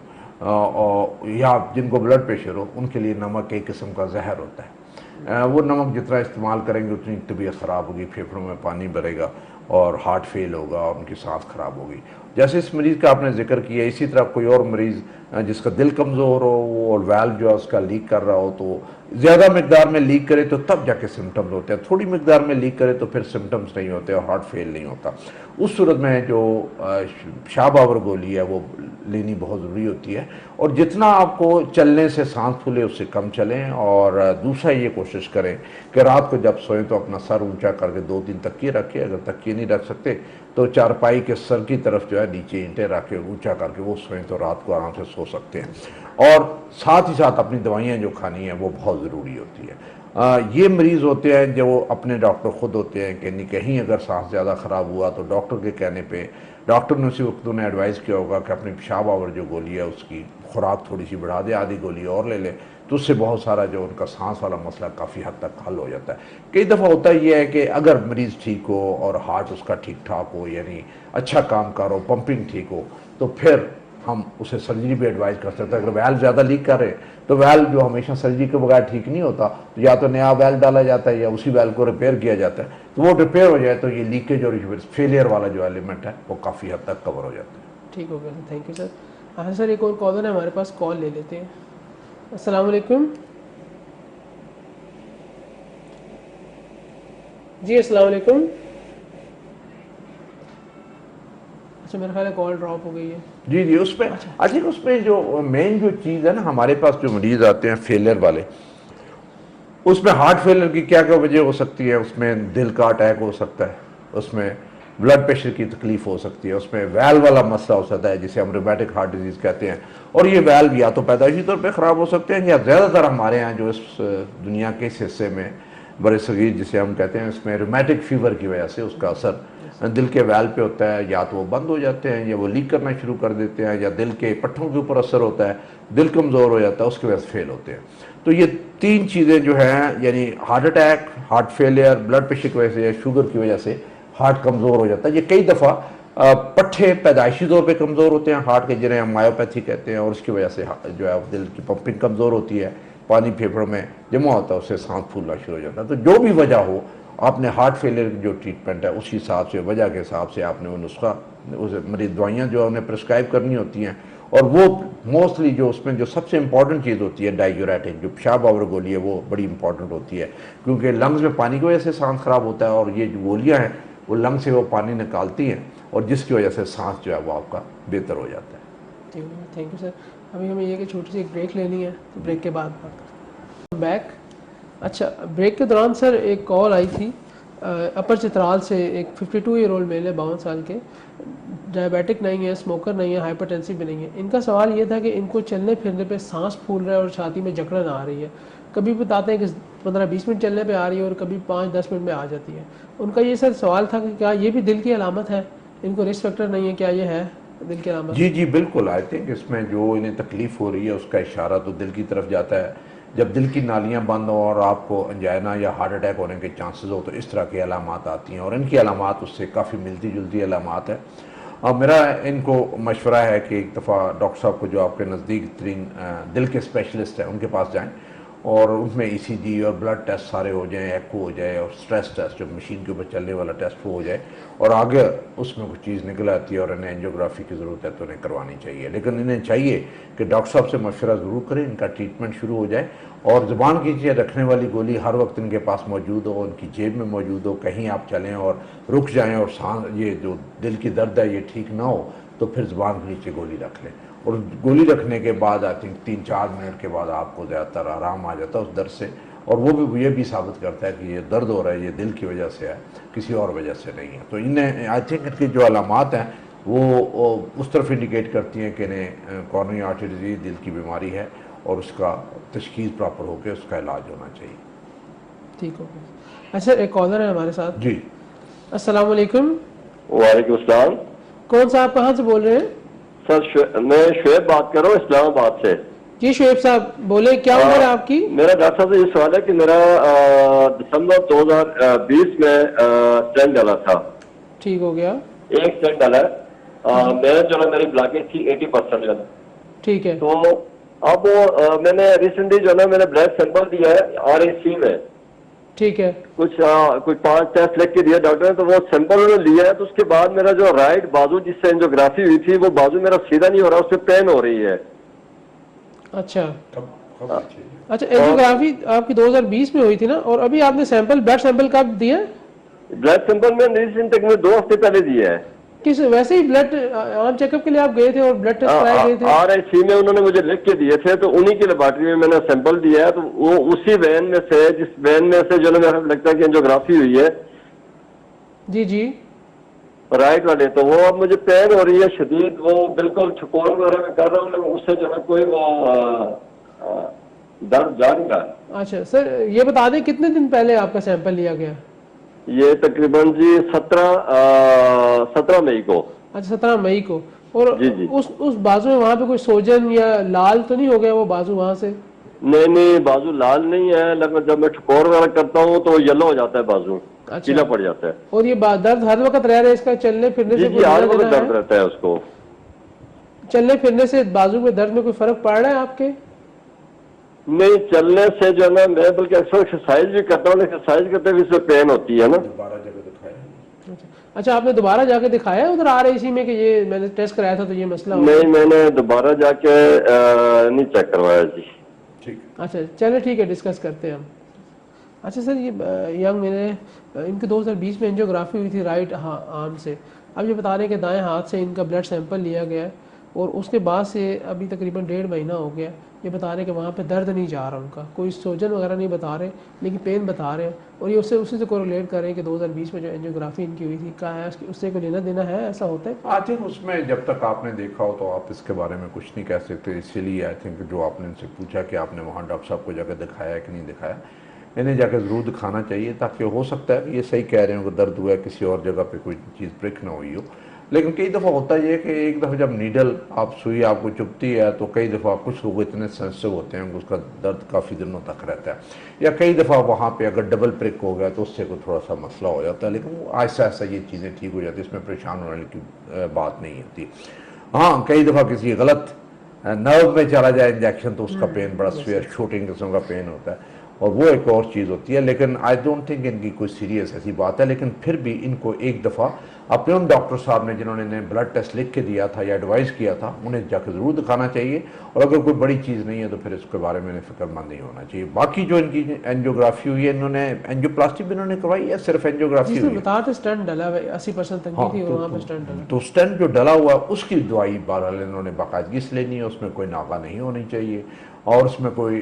یا جن کو بلڈ پریشر ہو، ان کے لیے نمک ایک قسم کا زہر ہوتا ہے. وہ نمک جتنا استعمال کریں گے اتنی طبیعت خراب ہوگی، پھیپھڑوں میں پانی بھرے گا اور ہارٹ فیل ہوگا اور ان کی سانس خراب ہوگی. جیسے اس مریض کا آپ نے ذکر کیا، اسی طرح کوئی اور مریض جس کا دل کمزور ہو اور ویلو جو ہے اس کا لیک کر رہا ہو، تو زیادہ مقدار میں لیک کرے تو تب جا کے سمٹمز ہوتے ہیں، تھوڑی مقدار میں لیک کرے تو پھر سمٹمز نہیں ہوتے اور ہارٹ فیل نہیں ہوتا. اس صورت میں جو شاب آور گولی ہے وہ لینی بہت ضروری ہوتی ہے. اور جتنا آپ کو چلنے سے سانس پھولے اس سے کم چلیں، اور دوسرا یہ کوشش کریں کہ رات کو جب سوئیں تو اپنا سر اونچا کر کے 2-3 تکیے رکھیں. اگر تکیے نہیں رکھ سکتے تو چارپائی کے سر کی طرف جو ہے نیچے اینٹیں رکھ کے اونچا کر کے وہ سوئیں تو رات کو آرام سے سو سکتے ہیں. اور ساتھ ہی ساتھ اپنی دوائیاں جو کھانی ہیں وہ بہت ضروری ہوتی ہے. یہ مریض ہوتے ہیں جو اپنے ڈاکٹر خود ہوتے ہیں کہ کہیں اگر سانس زیادہ خراب ہوا تو ڈاکٹر کے کہنے پہ ڈاکٹر نے اسی وقت انہیں ایڈوائز کیا ہوگا کہ اپنی پیشاب آور جو گولی ہے اس کی خوراک تھوڑی سی بڑھا دے، آدھی گولی اور لے لے، تو اس سے بہت سارا جو ان کا سانس والا مسئلہ کافی حد تک حل ہو جاتا ہے. کئی دفعہ ہوتا یہ ہے کہ اگر مریض ٹھیک ہو اور ہارٹ اس کا ٹھیک ٹھاک ہو، یعنی اچھا کام کر ہو، پمپنگ ٹھیک ہو، تو پھر ہم اسے سرجری بھی ایڈوائز کر سکتے ہیں. اگر ویل زیادہ لیک کر رہے تو ویل جو ہمیشہ سرجری کے بغیر ٹھیک نہیں ہوتا، تو یا تو نیا ویل ڈالا جاتا ہے یا اسی ویل کو ریپیئر کیا جاتا ہے. تو وہ ریپیئر ہو جائے تو یہ لیکیج اور فیلئر والا جو ایلیمنٹ ہے وہ کافی حد تک کور ہو جاتا ہے. ٹھیک ہو گیا سر، تھینک یو سر. ہاں سر ایک اور کالر ہے ہمارے پاس، کال لے لیتے ہیں. السلام علیکم. جی السلام علیکم. اچھا میرا خیال ہے کال ڈراپ ہو گئی ہے. جی اس میں اچھا اس میں جو مین جو چیز ہے نا، ہمارے پاس جو مریض آتے ہیں فیلئر والے، اس میں ہارٹ فیلئر کی کیا کیا وجہ ہو سکتی ہے. اس میں دل کا اٹیک ہو سکتا ہے، اس میں بلڈ پریشر کی تکلیف ہو سکتی ہے، اس میں ویل والا مسئلہ ہو سکتا ہے جسے ہم ریمیٹک ہارٹ ڈیزیز کہتے ہیں. اور یہ ویل یا تو پیدائشی طور پہ خراب ہو سکتے ہیں یا زیادہ تر ہمارے ہاں جو اس دنیا کے اس حصے میں برے صغیر جسے ہم کہتے ہیں، اس میں ریمیٹک فیور کی وجہ سے اس کا اثر دل کے ویل پہ ہوتا ہے. یا تو وہ بند ہو جاتے ہیں یا وہ لیک کرنا شروع کر دیتے ہیں، یا دل کے پٹھوں کے اوپر اثر ہوتا ہے، دل کمزور ہو جاتا ہے، اس کی وجہ سے فیل ہوتے ہیں. تو یہ 3 چیزیں جو ہیں، یعنی heart attack, heart failure, blood pressure کی وجہ سے یا شوگر کی وجہ سے ہارٹ کمزور ہو جاتا ہے. یہ کئی دفعہ پٹھے پیدائشی طور پہ کمزور ہوتے ہیں ہارٹ کے، جنہیں ہم مایوپیتھی کہتے ہیں، اور اس کی وجہ سے جو ہے دل کی پمپنگ کمزور ہوتی ہے، پانی پھیپھڑوں میں جمع ہوتا ہے، اس سے سانس پھولنا شروع ہو جاتا ہے. تو جو بھی وجہ ہو، آپ نے ہارٹ فیلئر کی جو ٹریٹمنٹ ہے اسی حساب سے، وجہ کے حساب سے آپ نے وہ نسخہ، مریض دوائیاں جو انہیں پرسکرائب کرنی ہوتی ہیں. اور وہ موسٹلی جو اس میں جو سب سے امپورٹنٹ چیز ہوتی ہے ڈائیوریٹک، جو پیشاب آور گولی ہے، وہ بڑی امپورٹنٹ ہوتی ہے، کیونکہ لنگز میں پانی کی وجہ سے سانس خراب ہوتا ہے، اور یہ جو گولیاں ہیں وہ لنگ سے وہ پانی نکالتی ہیں، اور جس کی وجہ سے سانس جو ہے وہ آپ کا بہتر ہو جاتا ہے. Thank you sir. ابھی ہمیں یہ کہ چھوٹی سی ایک بریک لینی ہے، تو بریک کے بعد بات کرتے ہیں. بیک. اچھا بریک کے دوران سر ایک کال آئی تھی اپر چترال سے، ایک 52 ایئر اولڈ میل ہے، 52 سال کے، ڈائبیٹک نہیں ہے، اسموکر نہیں ہے، ہائپر ٹینسو بھی نہیں ہے. ان کا سوال یہ تھا کہ ان کو چلنے پھرنے پہ سانس پھول رہا ہے اور چھاتی میں جکڑن آ رہی ہے. کبھی بتاتے ہیں کہ 15-20 منٹ چلنے پہ آ رہی ہے اور کبھی 5-10 منٹ میں آ جاتی ہے. ان کا یہ سر سوال تھا کہ کیا یہ بھی دل کی علامت ہے، ان کو رسک فیکٹر نہیں ہے، کیا یہ ہے؟ دل کے علامات؟ جی بالکل. آئی تھنک اس میں جو انہیں تکلیف ہو رہی ہے اس کا اشارہ تو دل کی طرف جاتا ہے. جب دل کی نالیاں بند ہوں اور آپ کو انجائنا یا ہارٹ اٹیک ہونے کے چانسز ہو تو اس طرح کی علامات آتی ہیں, اور ان کی علامات اس سے کافی ملتی جلتی علامات ہیں. اور میرا ان کو مشورہ ہے کہ ایک دفعہ ڈاکٹر صاحب کو جو آپ کے نزدیک ترین دل کے اسپیشلسٹ ہیں ان کے پاس جائیں, اور ان میں ای سی جی اور بلڈ ٹیسٹ سارے ہو جائیں, ایکو ہو جائے, اور سٹریس ٹیسٹ جو مشین کے اوپر چلنے والا ٹیسٹ وہ ہو جائے, اور آگے اس میں کچھ چیز نکل آتی ہے اور انہیں اینجیوگرافی کی ضرورت ہے تو انہیں کروانی چاہیے. لیکن انہیں چاہیے کہ ڈاکٹر صاحب سے مشورہ ضرور کریں, ان کا ٹریٹمنٹ شروع ہو جائے, اور زبان کیجیے رکھنے والی گولی ہر وقت ان کے پاس موجود ہو, ان کی جیب میں موجود ہو. کہیں آپ چلیں اور رک جائیں اور سانس یہ جو دل کی درد ہے یہ ٹھیک نہ ہو تو پھر زبان کے نیچے گولی رکھ لیں, اور گولی رکھنے کے بعد آئی تھنک 3-4 منٹ کے بعد آپ کو زیادہ تر آرام آ جاتا ہے اس درد سے, اور وہ بھی یہ بھی ثابت کرتا ہے کہ یہ درد ہو رہا ہے یہ دل کی وجہ سے ہے, کسی اور وجہ سے نہیں ہے. تو انہیں آئی تھنک ان کی جو علامات ہیں وہ اس طرف انڈیکیٹ کرتی ہیں کہ انہیں کورونری آرٹری ڈیزیز دل کی بیماری ہے, اور اس کا تشخیص پراپر ہو کے اس کا علاج ہونا چاہیے. ٹھیک ہو گیا. اچھا ایک کالر ہے ہمارے ساتھ. جی السلام علیکم. وعلیکم السلام. کون صاحب کہاں سے بول رہے ہیں؟ سر میں شعیب بات کر رہا ہوں اسلام آباد سے. جی شعیب صاحب بولے, کیا عمر ہے آپ کی؟ میرا ڈاکٹر صاحب سے یہ سوال ہے کہ میرا دسمبر 2020 میں اسٹینٹ ڈالا تھا. ٹھیک ہو گیا. ایک اسٹینٹ ڈالا ہے. میں جو ہے میری بلاکیج تھی 80% جو ہے. ٹھیک ہے. تو اب میں نے ریسنٹلی جو ہے نا میں نے بلڈ سیمپل دیا ہے RAC میں. ٹھیک ہے. کچھ 5 ٹیسٹ لکھ کے دیا ڈاکٹر نے, تو وہ سیمپل انہوں نے لیا ہے. تو اس کے بعد میرا جو رائٹ بازو جس سے اینجیوگرافی ہوئی تھی وہ بازو میرا سیدھا نہیں ہو رہا, اس پہ پین ہو رہی ہے. اچھا اینجیوگرافی آپ کی 2020 میں ہوئی تھی نا, اور ابھی آپ نے سیمپل بلڈ سیمپل کب دیا؟ بلڈ سیمپل میں ریسنٹ تک میں 2 ہفتے پہلے دیا ہے. کس ویسے ہی بلڈ عام چیک اپ کے لیے آپ گئے تھے اور بلڈ ٹیسٹ کرائے گئے تھے؟ RAC میں انہوں نے مجھے لکھ کے دیے تھے, تو انہی کی لیبارٹری میں میں نے سیمپل دیا ہے. تو وہ اسی وین میں سے جس وین میں سے جو ہے میرا لگتا ہے کہ اینجیوگرافی ہوئی ہے. جی رائٹ والے. تو وہ اب مجھے پین ہو رہی ہے شدید, وہ بالکل چھپور وغیرہ میں کر رہا ہوں لیکن اس سے جو ہے کوئی وہ درد جا نہیں رہا. اچھا سر یہ بتا دیں کتنے دن پہلے آپ کا سیمپل لیا گیا؟ یہ تقریباً جی 17 مئی کو. اچھا 17 مئی کو. اور جی اس بازو میں وہاں پہ کوئی سوجن یا لال تو نہیں ہو گیا وہ بازو وہاں سے؟ نہیں بازو لال نہیں ہے, لیکن جب میں ٹھکور وغیرہ کرتا ہوں تو یلو ہو جاتا ہے بازو, پیلا پڑ جاتا ہے. اور یہ درد ہر وقت رہ رہا ہے اس کا چلنے پھرنے سے؟ جی ہر وقت درد رہتا ہے اس کو. چلنے پھرنے سے بازو میں درد میں کوئی فرق پڑ رہا ہے آپ کے؟ نہیں چلنے سے جو ہے نا میں بلکہ اکثر ایکسرسائز بھی کرتا ہوں, ایکسرسائز کرتے ہوئے اس سے پین ہوتی ہے نا. اچھا آپ نے دوبارہ جا کے دکھایا ادھر RAC میں کہ یہ میں نے ٹیسٹ کرایا تھا تو یہ مسئلہ ہو؟ نہیں میں نے دوبارہ جا کے نہیں چیک کروایا جی. اچھا چلے ٹھیک ہے ڈسکس کرتے ہیں ہم. اچھا سر یہ ینگ میرے ان کے 2020 میں اینجیوگرافی ہوئی تھی رائٹ آرم سے. اب یہ بتا رہے ہیں کہ دائیں ہاتھ سے ان کا بلڈ سیمپل لیا گیا ہے, اور اس کے بعد سے ابھی تقریباً 1.5 مہینہ ہو گیا. یہ بتا رہے ہیں کہ وہاں پہ درد نہیں جا رہا ان کا, کوئی سوجن وغیرہ نہیں بتا رہے لیکن پین بتا رہے ہیں, اور یہ اسی سے کوریلیٹ کر رہے ہیں کہ 2020 میں جو اینجیوگرافی ان کی ہوئی تھی کیا ہے اس سے کوئی لینا دینا ہے, ایسا ہوتا ہے؟ آئی تھنک اس میں جب تک آپ نے دیکھا ہو تو آپ اس کے بارے میں کچھ نہیں کہہ سکتے. اسی لیے آئی تھنک جو آپ نے ان سے پوچھا کہ آپ نے وہاں ڈاکٹر صاحب کو جا کے دکھایا کہ نہیں دکھایا, انہیں جا کے ضرور دکھانا چاہیے تاکہ ہو سکتا ہے کہ یہ صحیح کہہ رہے ہیں کہ درد ہوا ہے کسی اور جگہ پہ کوئی چیز پرک نہ ہوئی ہو. لیکن کئی دفعہ ہوتا یہ ہے کہ ایک دفعہ جب نیڈل سوئی آپ کو چبھتی ہے تو کئی دفعہ کچھ لوگ اتنے سینسٹیو ہوتے ہیں کہ اس کا درد کافی دنوں تک رہتا ہے, یا کئی دفعہ وہاں پہ اگر ڈبل پرک ہو گیا تو اس سے کوئی تھوڑا سا مسئلہ ہو جاتا ہے, لیکن آہستہ آہستہ یہ چیزیں ٹھیک ہو جاتی ہیں, اس میں پریشان ہونے کی بات نہیں ہوتی. ہاں کئی دفعہ کسی غلط نرو میں چلا جائے انجیکشن تو اس کا پین بڑا سویئر شوٹنگ قسم کا پین ہوتا ہے, اور وہ ایک اور چیز ہوتی ہے. لیکن آئی ڈونٹ تھنک ان کی کوئی سیریس ایسی بات ہے, لیکن پھر بھی ان کو ایک دفعہ اپنے ان ڈاکٹر صاحب نے جنہوں نے انہیں بلڈ ٹیسٹ لکھ کے دیا تھا یا ایڈوائز کیا تھا انہیں جا کے ضرور دکھانا چاہیے, اور اگر کوئی بڑی چیز نہیں ہے تو پھر اس کے بارے میں فکر مند نہیں ہونا چاہیے. باقی جو ان کی اینجیوگرافی ہوئی ہے, انہوں نے اینجیوپلاسٹی بھی انہوں نے کروائی ہے, صرف اینجیوگرافی ہوئی ہے. بتا تھے اسٹنٹ ڈلا ہے 80% تنگی تھی وہاں پہ اسٹنٹ ڈلا, تو اسٹنٹ جو ڈلا ہوا ہے اس کی دوائی بہرحال انہوں نے باقاعدگی سے لینی ہے, اس میں کوئی ناغہ نہیں ہونی چاہیے اور اس میں کوئی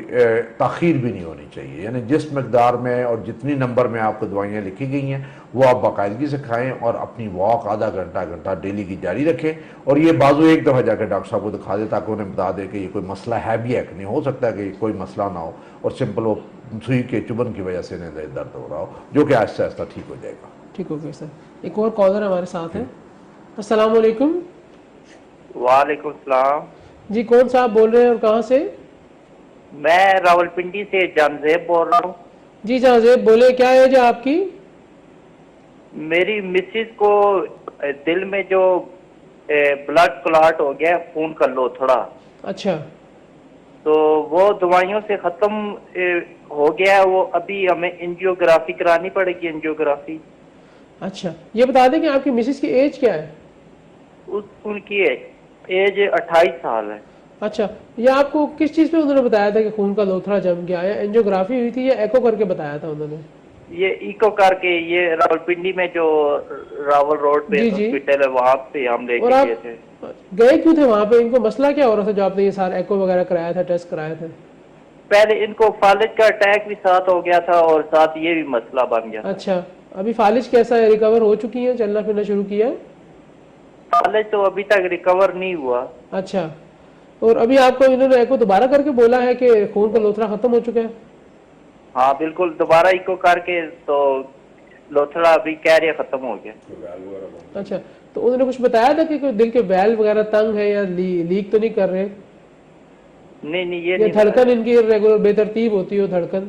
تاخیر بھی نہیں ہونی چاہیے. یعنی جس مقدار میں اور جتنی نمبر میں آپ کو دوائیاں لکھی گئی ہیں وہ آپ باقاعدگی سے کھائیں, اور اپنی واک آدھا گھنٹہ ڈیلی کی جاری رکھیں, اور یہ بازو ایک دفعہ جا کے ڈاکٹر صاحب کو دکھا دے تاکہ انہیں بتا دے کہ یہ کوئی مسئلہ ہے بھی ہے کہ نہیں. ہو سکتا ہے کہ کوئی مسئلہ نہ ہو اور سمپل وہ سوئی کے چبھن کی وجہ سے انہیں درد ہو رہا ہو, جو کہ آہستہ آہستہ ٹھیک ہو جائے گا. ٹھیک ہو گیا سر. ایک اور کالر ہمارے ساتھ ہے. السلام علیکم. وعلیکم السلام. جی کون صاحب بول رہے ہیں اور کہاں سے؟ میں راولپنڈی سے جانزیب بول رہا ہوں. جی جانزیب بولے، کیا ایج ہے آپ کی؟ میری مسز کو دل میں جو بلڈ کلاٹ ہو گیا، خون کا لوتھڑا، اچھا تو وہ دوائیوں سے ختم ہو گیا. وہ ابھی ہمیں انجیوگرافی کرانی پڑے گی. انجیوگرافی. اچھا، یہ بتا دیں کہ آپ کی مسز کی ایج کیا ہے؟ ان کی ایج 28 سال ہے. اچھا، یہ آپ کو کس چیز پہ انہوں نے بتایا تھا کہ خون کا لوتھڑا جم گیا، یا انجیوگرافی ہوئی تھی یا ایکو کر کے بتایا تھا انہوں نے؟ یہ ایکو کر کے، یہ راولپنڈی میں جو راول روڈ پہ جی جی. ہاسپٹل ہے وہاں سے ہم لے اور کے آپ گئے تھے. گئے کیوں تھے وہاں پہ؟ ان کو مسئلہ کیا ہو رہا تھا جو آپ نے یہ سارا ایکو وغیرہ کرایا تھا، ٹیسٹ کرائے تھے؟ پہلے ان کو فالج کا اٹیک بھی ساتھ ہو گیا تھا اور ساتھ یہ بھی مسئلہ بن گیا تھا. اچھا، ابھی فالج کیسا ہے؟ ریکور ہو چکی ہیں، چلنا پھرنا شروع کیا ہے؟ فالج تو ابھی تک ریکور نہیں ہوا. اچھا، اور ابھی آپ کو انہوں نے ایکو دوبارہ کر کے بولا ہے کہ خون کا لوتھڑا ختم ہو چکا ہے؟ ہاں بالکل، دوبارہ ایکو کر کے تو لوتھڑا ابھی کہہ رہے ختم ہو گیا. اچھا، تو انہوں نے کچھ بتایا تھا کہ کوئی دل کے ویلو وغیرہ تنگ ہے یا لیک تو نہیں کر رہے؟ نہیں یہ یا نہیں دھڑکن بتایا. ان کی ریگولر بے ترتیب ہوتی ہو دھڑکن؟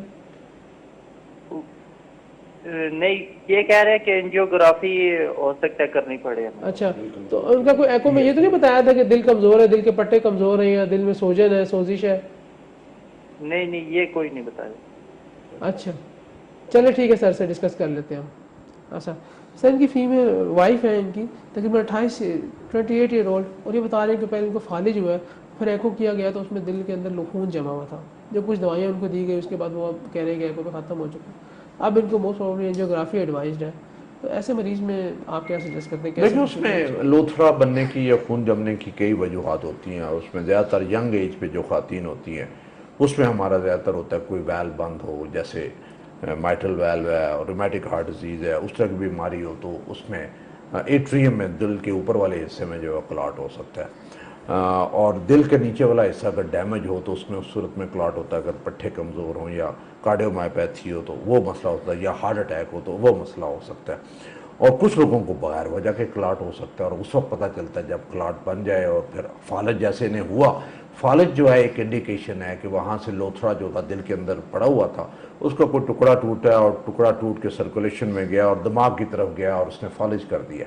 نہیں، یہ کہہ رہے ہیں کہ انجیوگرافی ہو سکتا ہے کرنی پڑے ہمیں. اچھا، تو ان کا کوئی ایکو میں یہ تو نہیں بتایا تھا کہ دل کمزور ہے، دل کے پٹے کمزور ہیں یا دل میں سوجن ہے، سوزش ہے؟ نہیں یہ کوئی نہیں بتایا. اچھا چلے ٹھیک ہے، سر سے ڈسکس کر لیتے ہیں ہم. اچھا سر، ان کی فیمیل وائف ہے ان کی تقریباً 28 ایئر اولڈ، اور یہ بتا رہے ہیں کہ پہلے ان کو فالج ہوا ہے، پھر ایکو کیا گیا تو اس میں دل کے اندر خون جمع ہوا تھا. جو کچھ دوائیاں ان کو دی گئی اس کے بعد وہ اب کہہ رہے ہیں کہ ایکو پہ ختم ہو چکا ہے. اب ان کو موسٹ پروبیبلی انجیوگرافی ایڈوائزڈ ہے. تو ایسے مریض میں آپ کیا سجیسٹ کرتے ہیں؟ لیکن اس میں لوتھڑا بننے کی یا خون جمنے کی کئی وجوہات ہوتی ہیں، اور اس میں زیادہ تر ینگ ایج پہ جو خواتین ہوتی ہیں اس میں ہمارا زیادہ تر ہوتا ہے کوئی ویل بند ہو، جیسے مائٹرل ویلو ہے اور رومیٹک ہارٹ ڈیزیز ہے، اس طرح کی بیماری ہو تو اس میں ایٹریم میں دل کے اوپر والے حصے میں جو ہے کلاٹ ہو سکتا ہے. اور دل کے نیچے والا حصہ اگر ڈیمیج ہو تو اس میں اس صورت میں کلاٹ ہوتا ہے. اگر پٹھے کمزور ہوں یا کارڈیومائیپیتھی ہو تو وہ مسئلہ ہوتا ہے، یا ہارٹ اٹیک ہو تو وہ مسئلہ ہو سکتا ہے. اور کچھ لوگوں کو بغیر وجہ کے کلاٹ ہو سکتا ہے، اور اس وقت پتہ چلتا ہے جب کلاٹ بن جائے. اور پھر فالج جیسے انہیں ہوا، فالج جو ہے ایک انڈیکیشن ہے کہ وہاں سے لوتھڑا جو تھا دل کے اندر پڑا ہوا تھا اس کا کوئی ٹکڑا ٹوٹا اور ٹکڑا ٹوٹ کے سرکولیشن میں گیا اور دماغ کی طرف گیا اور اس نے فالج کر دیا.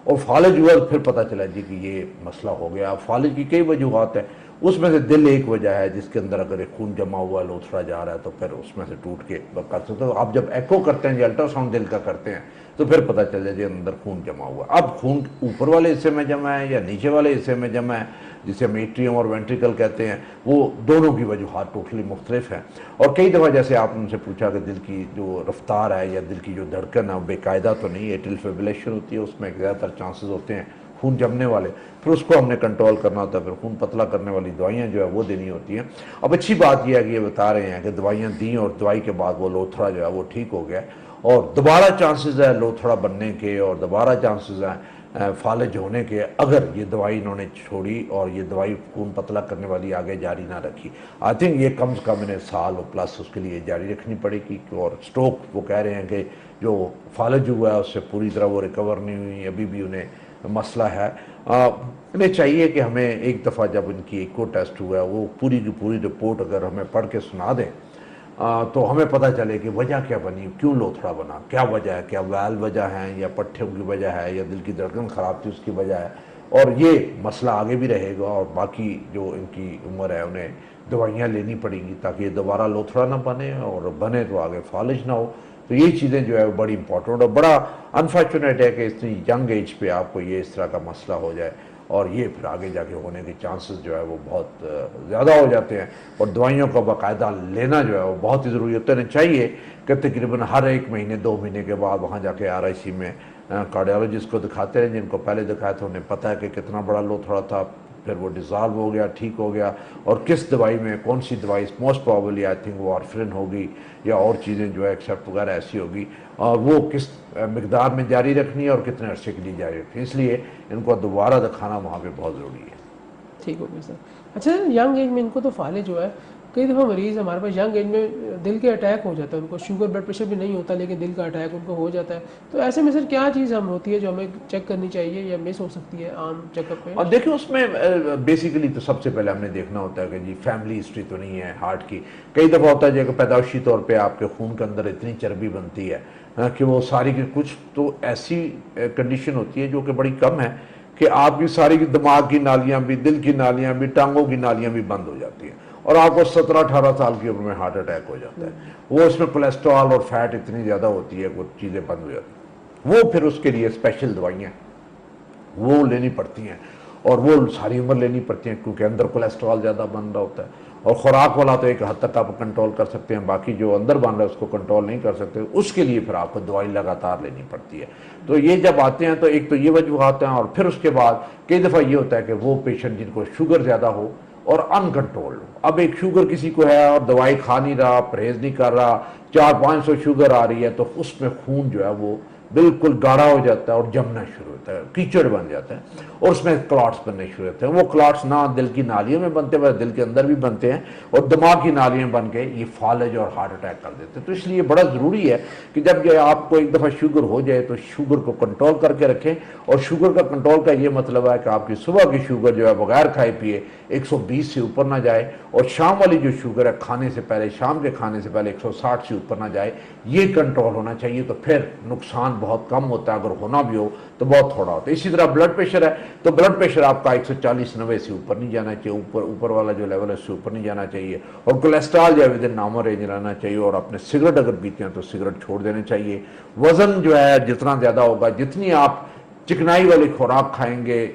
اور فالج ہوا پھر پتہ چلا جی کہ یہ مسئلہ ہو گیا. فالج کی کئی وجوہات ہیں، اس میں سے دل ایک وجہ ہے جس کے اندر اگر ایک خون جمع ہوا لوتھڑا جا رہا ہے تو پھر اس میں سے ٹوٹ کے کر سکتے ہو. آپ جب ایکو کرتے ہیں یا الٹرا ساؤنڈ دل کا کرتے ہیں تو پھر پتہ چل جائے اندر خون جمع ہوا. اب خون اوپر والے حصے میں جمع ہے یا نیچے والے حصے میں جمع ہے، جسے ہم ایٹریم اور وینٹریکل کہتے ہیں، وہ دونوں کی وجوہات ٹوٹلی مختلف ہیں. اور کئی دفعہ جیسے آپ ان سے پوچھا کہ دل کی جو رفتار ہے یا دل کی جو دھڑکن ہے وہ بے قاعدہ تو نہیں، ایٹریل فیبریلیشن ہوتی ہے، اس میں زیادہ تر چانسز ہوتے ہیں خون جمنے والے. پھر اس کو ہم نے کنٹرول کرنا ہوتا ہے، پھر خون پتلا کرنے والی دوائیاں جو ہے وہ دینی ہوتی ہیں. اب اچھی بات یہ ہے کہ یہ بتا رہے ہیں کہ دوائیاں دیں اور دوائی کے بعد وہ لوتھڑا جو ہے وہ ٹھیک ہو گیا، اور دوبارہ چانسز ہے لوتھڑا بننے کے اور دوبارہ چانسز ہیں فالج ہونے کے اگر یہ دوائی انہوں نے چھوڑی اور یہ دوائی خون پتلا کرنے والی آگے جاری نہ رکھی. آئی تھنک یہ کم سے کم انہیں سال اور پلس اس کے لیے جاری رکھنی پڑے گی. اور سٹروک وہ کہہ رہے ہیں کہ جو فالج ہوا ہے اس سے پوری طرح وہ ریکور نہیں ہوئی، ابھی بھی انہیں مسئلہ ہے. انہیں چاہیے کہ ہمیں ایک دفعہ جب ان کی ایکو ٹیسٹ ہوا ہے وہ پوری کی پوری رپورٹ اگر ہمیں پڑھ کے سنا دیں تو ہمیں پتہ چلے کہ وجہ کیا بنی، کیوں لوتھڑا بنا، کیا وجہ ہے، کیا ویل وجہ ہے یا پٹھوں کی وجہ ہے یا دل کی دھڑکن خراب تھی اس کی وجہ ہے. اور یہ مسئلہ آگے بھی رہے گا اور باقی جو ان کی عمر ہے انہیں دوائیاں لینی پڑیں گی تاکہ یہ دوبارہ لوتھڑا نہ بنے، اور بنے تو آگے فالج نہ ہو. تو یہ چیزیں جو ہے وہ بڑی امپورٹنٹ اور بڑا انفارچونیٹ ہے کہ اتنی ینگ ایج پہ آپ کو یہ اس طرح کا مسئلہ ہو جائے، اور یہ پھر آگے جا کے ہونے کے چانسز جو ہے وہ بہت زیادہ ہو جاتے ہیں. اور دوائیوں کا باقاعدہ لینا جو ہے وہ بہت ہی ضروری ہوتا ہے. چاہیے کہ تقریباً ہر 1 مہینے 2 مہینے کے بعد وہاں جا کے RIC میں کارڈیالوجسٹ کو دکھاتے ہیں. جن کو پہلے دکھایا تھا انہیں پتہ ہے کہ کتنا بڑا لوتھڑا تھا، پھر وہ ڈیزالو ہو گیا، ٹھیک ہو گیا، اور کس دوائی میں کون سی دوائی موسٹ پرابلی آئی تھنک وہ وارفرین ہوگی یا اور چیزیں جو ہے ایکسیپٹ وغیرہ ایسی ہوگی، اور وہ کس مقدار میں جاری رکھنی ہے اور کتنے عرصے کے لیے جاری رکھنی ہے. اس لیے ان کو دوبارہ دکھانا وہاں پہ بہت ضروری ہے. ٹھیک ہو گیا سر. اچھا ینگ ایج میں ان کو تو فالج ہوا ہے، کئی دفعہ مریض ہمارے پاس ینگ ایج میں دل کے اٹیک ہو جاتا ہے، ان کو شوگر بلڈ پریشر بھی نہیں ہوتا لیکن دل کا اٹیک ان کو ہو جاتا ہے، تو ایسے میں سر کیا چیز ہم ہوتی ہے جو ہمیں چیک کرنی چاہیے یا مس ہو سکتی ہے عام چیک اپ پہ؟ اور دیکھیں اس میں بیسیکلی تو سب سے پہلے ہم نے دیکھنا ہوتا ہے کہ جی فیملی ہسٹری تو نہیں ہے ہارٹ کی. کئی دفعہ ہوتا ہے کہ پیدائشی طور پہ آپ کے خون کے اندر اتنی چربی بنتی ہے کہ وہ ساری کی کچھ تو ایسی کنڈیشن ہوتی ہے جو کہ بڑی کم ہے کہ آپ کی ساری دماغ کی نالیاں بھی، دل کی نالیاں بھی، ٹانگوں کی نالیاں بھی بند ہو جاتی ہیں اور آپ کو 17-18 سال کی عمر میں ہارٹ اٹیک ہو جاتا ہے. وہ اس میں کولیسٹرول اور فیٹ اتنی زیادہ ہوتی ہے کہ وہ چیزیں بند ہو جاتی ہیں. وہ پھر اس کے لیے اسپیشل دوائیاں وہ لینی پڑتی ہیں اور وہ ساری عمر لینی پڑتی ہیں کیونکہ اندر کولیسٹرول زیادہ بن رہا ہوتا ہے. اور خوراک والا تو ایک حد تک آپ کنٹرول کر سکتے ہیں، باقی جو اندر بن رہا ہے اس کو کنٹرول نہیں کر سکتے، اس کے لیے پھر آپ کو دوائی لگاتار لینی پڑتی ہے. تو یہ جب آتے ہیں تو ایک تو یہ وجوہات ہیں، اور پھر اس کے بعد کئی دفعہ یہ ہوتا ہے کہ وہ پیشنٹ جن کو شوگر زیادہ ہو اور ان کنٹرول ہو. اب ایک شوگر کسی کو ہے اور دوائی کھا نہیں رہا، پرہیز نہیں کر رہا، 400-500 شوگر آ رہی ہے، تو اس میں خون جو ہے وہ بالکل گاڑھا ہو جاتا ہے اور جمنا شروع ہوتا ہے، کیچڑ بن جاتا ہے اور اس میں کلاٹس بننے شروع ہوتے ہیں. وہ کلاٹس نہ دل کی نالیوں میں بنتے ہوئے دل کے اندر بھی بنتے ہیں اور دماغ کی نالیاں بن کے یہ فالج اور ہارٹ اٹیک کر دیتے ہیں. تو اس لیے بڑا ضروری ہے کہ جب یہ آپ کو ایک دفعہ شوگر ہو جائے تو شوگر کو کنٹرول کر کے رکھیں. اور شوگر کا کنٹرول کا یہ مطلب ہے کہ آپ کی صبح کی شوگر جو ہے بغیر کھائے پیے 120 سے اوپر نہ جائے، اور شام والی جو شوگر ہے کھانے سے پہلے، شام کے کھانے سے پہلے 160 سے اوپر نہ جائے. یہ کنٹرول ہونا چاہیے تو پھر نقصان بہت کم ہوتا ہے، اگر ہونا بھی ہو تو بہت تھوڑا ہوتا ہے. اسی طرح بلڈ پریشر ہے تو بلڈ پریشر آپ کا 140-90 سے اوپر نہیں جانا چاہیے، اوپر والا جو لیول ہے اس سے اوپر نہیں جانا چاہیے. اور کولیسٹرول جو ہے ودن نارمل رینج رہنا چاہیے. اور اپنے سگریٹ اگر پیتے ہیں تو سگریٹ چھوڑ دینے چاہیے. وزن جو ہے جتنا زیادہ ہوگا، جتنی آپ چکنائی والی خوراک کھائیں گے